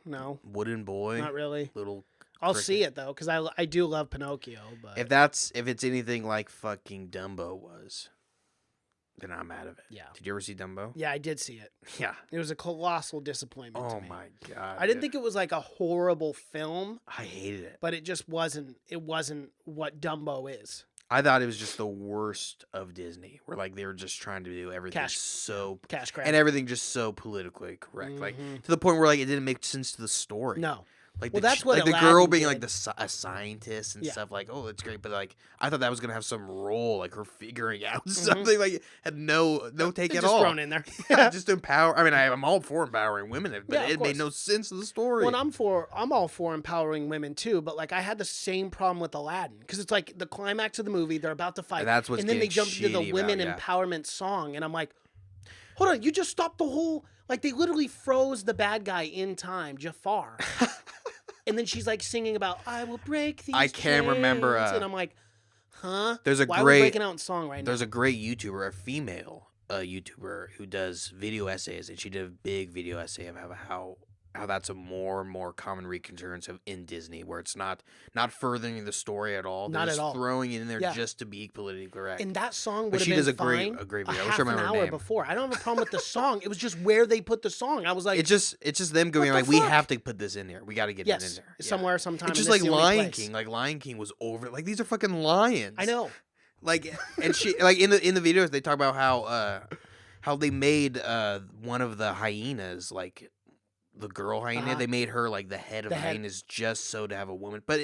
no, Wooden boy, not really. little. I'll cricket. see it though, because I do love Pinocchio. But If it's anything like fucking Dumbo was, then I'm out of it. Yeah. Did you ever see Dumbo? yeah, I did see it. Yeah. It was a colossal disappointment. Oh to me. my god. I didn't dude. think it was like a horrible film, I hated it. but it just wasn't. It wasn't what Dumbo is. I thought it was just the worst of Disney, where like they were just trying to do everything Cash- so Cash grab. and everything just so politically correct, like Mhm. to the point where like it didn't make sense to the story. No. Like Well, the, that's what like the Aladdin girl being did. like a scientist and Yeah. stuff. Like, oh, that's great, but like I thought that was gonna have some role, like her figuring out Mhm. something. Like had no take It's at just all. thrown in there. Just to empower. I mean, I'm all for empowering women, but Yeah, of it made course. no sense to the story. Well, I'm all for empowering women too, but like I had the same problem with Aladdin because it's like the climax of the movie, they're about to fight, And that's what's and then they getting jump into the shitty women about, yeah. empowerment song, and I'm like, hold on, you just stopped the whole like they literally froze the bad guy in time, Jafar, and then she's like singing about I will break these. I can't remember, chains," and I'm like, huh? There's a Why are we great breaking out in song right There's now? a great YouTuber, a female YouTuber who does video essays, and she did a big video essay of how that's a more and more common recurrence of in Disney, where it's not furthering the story at all. They're Not at just all. throwing it in there Yeah. just to be politically correct. And that song But would have she been does a fine great a video. I wish I half an remember her hour name. before. I don't have a problem with the song. It was just where they put the song. I was like, It's just them going What the like, we fuck? have to put this in there. We got to get it in yes, there. Yeah. somewhere, sometime. It's and just this like is the only Lion place. King. Like Lion King was over. Like these are fucking lions. I know. Like and she like in the videos they talk about how they made one of the hyenas like the girl hyena. Uh-huh. They made her like the head of The the head. hyenas just so to have a woman. But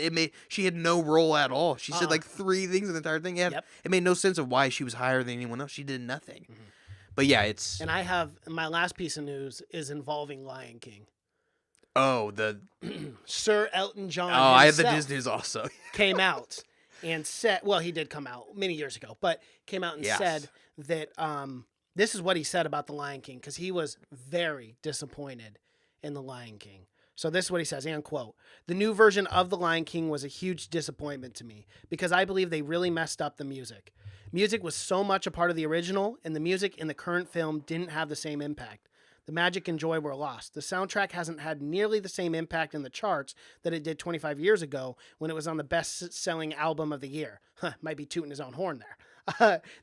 she had no role at all. She said Uh-uh. like 3 things in the entire thing. Yep. It made no sense of why she was higher than anyone else. She did nothing. Mhm. But yeah, it's And I have my last piece of news is involving Lion King. the Sir Elton John I have the himself Disney's also. came out and said, well, he did come out many years ago, but came out and Yes. said that this is what he said about the Lion King because he was very disappointed in the Lion King. So this is what he says, and quote, "The new version of the Lion King was a huge disappointment to me because I believe they really messed up the music. Music was so much a part of the original, and the music in the current film didn't have the same impact. The magic and joy were lost. The soundtrack hasn't had nearly the same impact in the charts that it did 25 years ago when it was on the best-selling album of the year." Might be tooting his own horn there.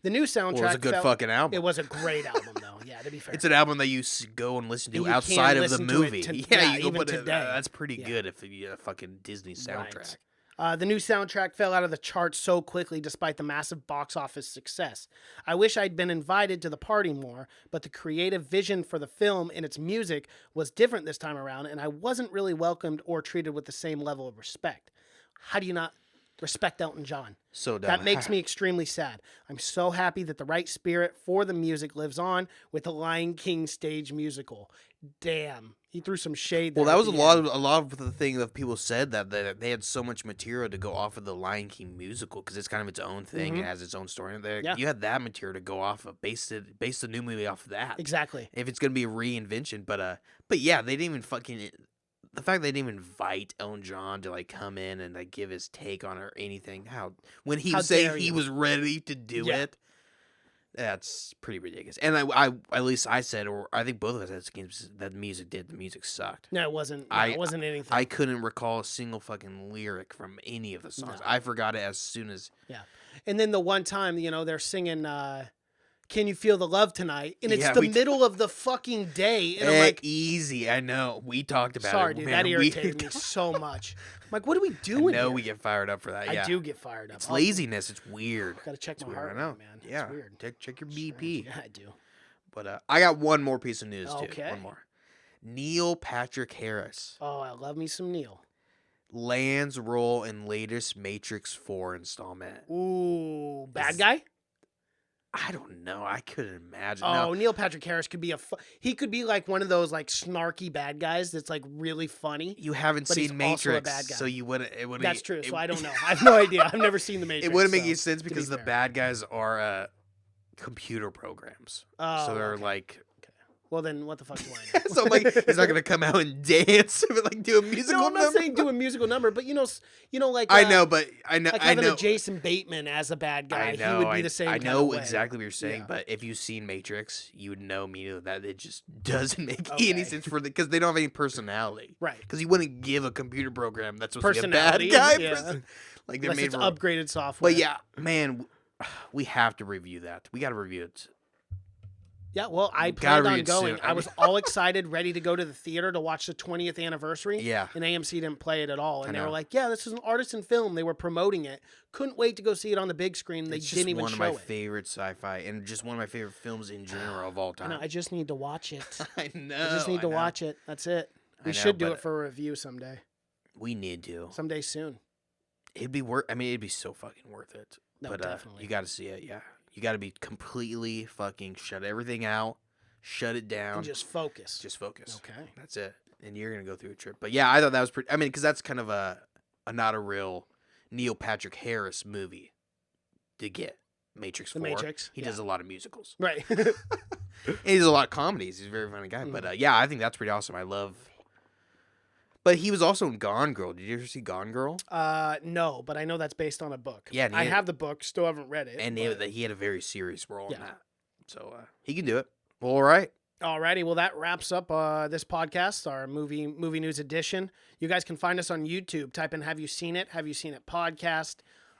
The new soundtrack Well, it was a good felt- fucking album. It was a great album, though. Yeah, to be fair. It's an album that you go and listen And to you outside can of the listen to it movie. to- yeah, yeah, you go even put it. today. That's pretty Yeah. good if you get a fucking Disney soundtrack. Right. The new soundtrack fell out of the charts so quickly despite the massive box office success. I wish I'd been invited to the party more, but the creative vision for the film and its music was different this time around, and I wasn't really welcomed or treated with the same level of respect. How do you not Respect Elton John. So dumb. That makes me extremely sad. I'm so happy that the right spirit for the music lives on with the Lion King stage musical. Damn, he threw some shade there. Well, that was at a the lot end. of the thing that people said that they had so much material to go off of the Lion King musical because it's kind of its own thing. It has its own story. And Yeah. you had that material to go off of, base the new movie off of that. Exactly. If it's gonna be a reinvention, but yeah, they didn't even fucking. The fact they didn't even invite Elton John to like come in and like give his take on it or anything. When he How was saying dare he you. was ready to do Yeah. it, that's pretty ridiculous. And I at least I said, or I think both of us said that the music sucked. No, it wasn't. I- It wasn't anything. I couldn't recall a single fucking lyric from any of the songs. No. I forgot it as soon as. And then the one time, they're singing "Can You Feel the Love Tonight," and it's Yeah, the we- middle of the fucking day, and I'm like, easy. I know. We talked about sorry, it. dude, Man, that irritated me so much. I'm like, what are we I doing? know here? we get fired up for that. Yeah. I do get fired up. It's I'll- laziness. It's weird. Gotta check It's my weird. heart I know. rate, man. Yeah. It's weird. Check your BP. Yeah, I do. But I got one more piece of news too. Okay. One more. Neil Patrick Harris Oh, I love me some Neil. lands role in latest Matrix 4 installment. Ooh, bad Is- guy? I don't know. I couldn't imagine. Oh, No, Neil Patrick Harris could be he could be like one of those like snarky bad guys that's like really funny. you haven't but he's seen also a Matrix, bad guy. so you wouldn't. It wouldn't. That's true. So I don't know. I have no idea. I've never seen the Matrix. It wouldn't make so, any sense to be because the fair. bad guys are computer programs. Oh, So they're okay. like. Well, then what the fuck do I know? So I'm like, he's not gonna come out and dance, but like do a musical No, I'm not number. saying do a musical number, but like I know, but I know. like I having know. a Jason Bateman as a bad guy, I know. he would be the same. I kind know of way. exactly what you're saying, Yeah. but if you've seen Matrix, you would know immediately that it just doesn't make Okay. any sense because they don't have any personality. Right. Because you wouldn't give a computer program that's supposed to be a bad Personality, guy. yeah. Like they're Unless made it's for. upgraded software. But yeah, man, we have to review that. We got to review it. Yeah, well, I Gotta planned on read it going. soon. I was all excited, ready to go to the theater to watch the 20th anniversary. Yeah. And AMC didn't play it at all. And I they were know. like, yeah, this is an artisan film. They were promoting it. Couldn't wait to go see it on the big screen. They It's just didn't even one show of my it. favorite sci-fi and just one of my favorite films in general of all I time. know, I just need to watch it. I know. I just need to know. watch it. That's it. I We know, should do but- it for a review someday. We need to. Someday soon. It'd be worth. I mean, it'd be so fucking worth it. No, but definitely. you got to see it. Yeah, you got to be completely fucking shut everything out, shut it down, And just focus. just focus. Okay. That's it. And you're gonna go through a trip. But yeah, I thought that was pretty. I mean, because that's kind of a not a real Neil Patrick Harris movie to get Matrix 4. The Matrix, He yeah. does a lot of musicals. Right. And he does a lot of comedies. He's a very funny guy. But yeah, I think that's pretty awesome. I love. But he was also in Gone Girl. Did you ever see Gone Girl? No, but I know that's based on a book. Yeah, and I he- have the book. Still haven't read it. And but- he had a very serious role in Yeah. that. So he can do it. Well, all right. Alrighty, well that wraps up this podcast, our movie news edition. You guys can find us on YouTube. Type in "Have you seen it?" "Have you seen it?" podcast.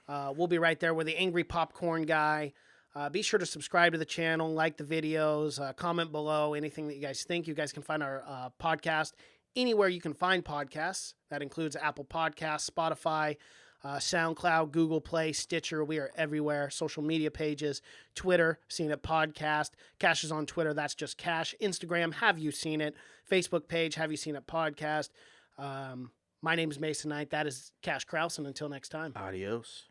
We'll be right there with the Angry Popcorn Guy. Be sure to subscribe to the channel, like the videos, comment below anything that you guys think. You guys can find our podcast anywhere you can find podcasts. That includes Apple Podcasts, Spotify, SoundCloud, Google Play, Stitcher. We are everywhere. Social media pages, Twitter, Seen It Podcast. Cash is on Twitter. That's just Cash. Instagram, Have You Seen It? Facebook page, Have You Seen It Podcast. My name is Mason Knight. That is Cash Kraus. And until next time. Adios.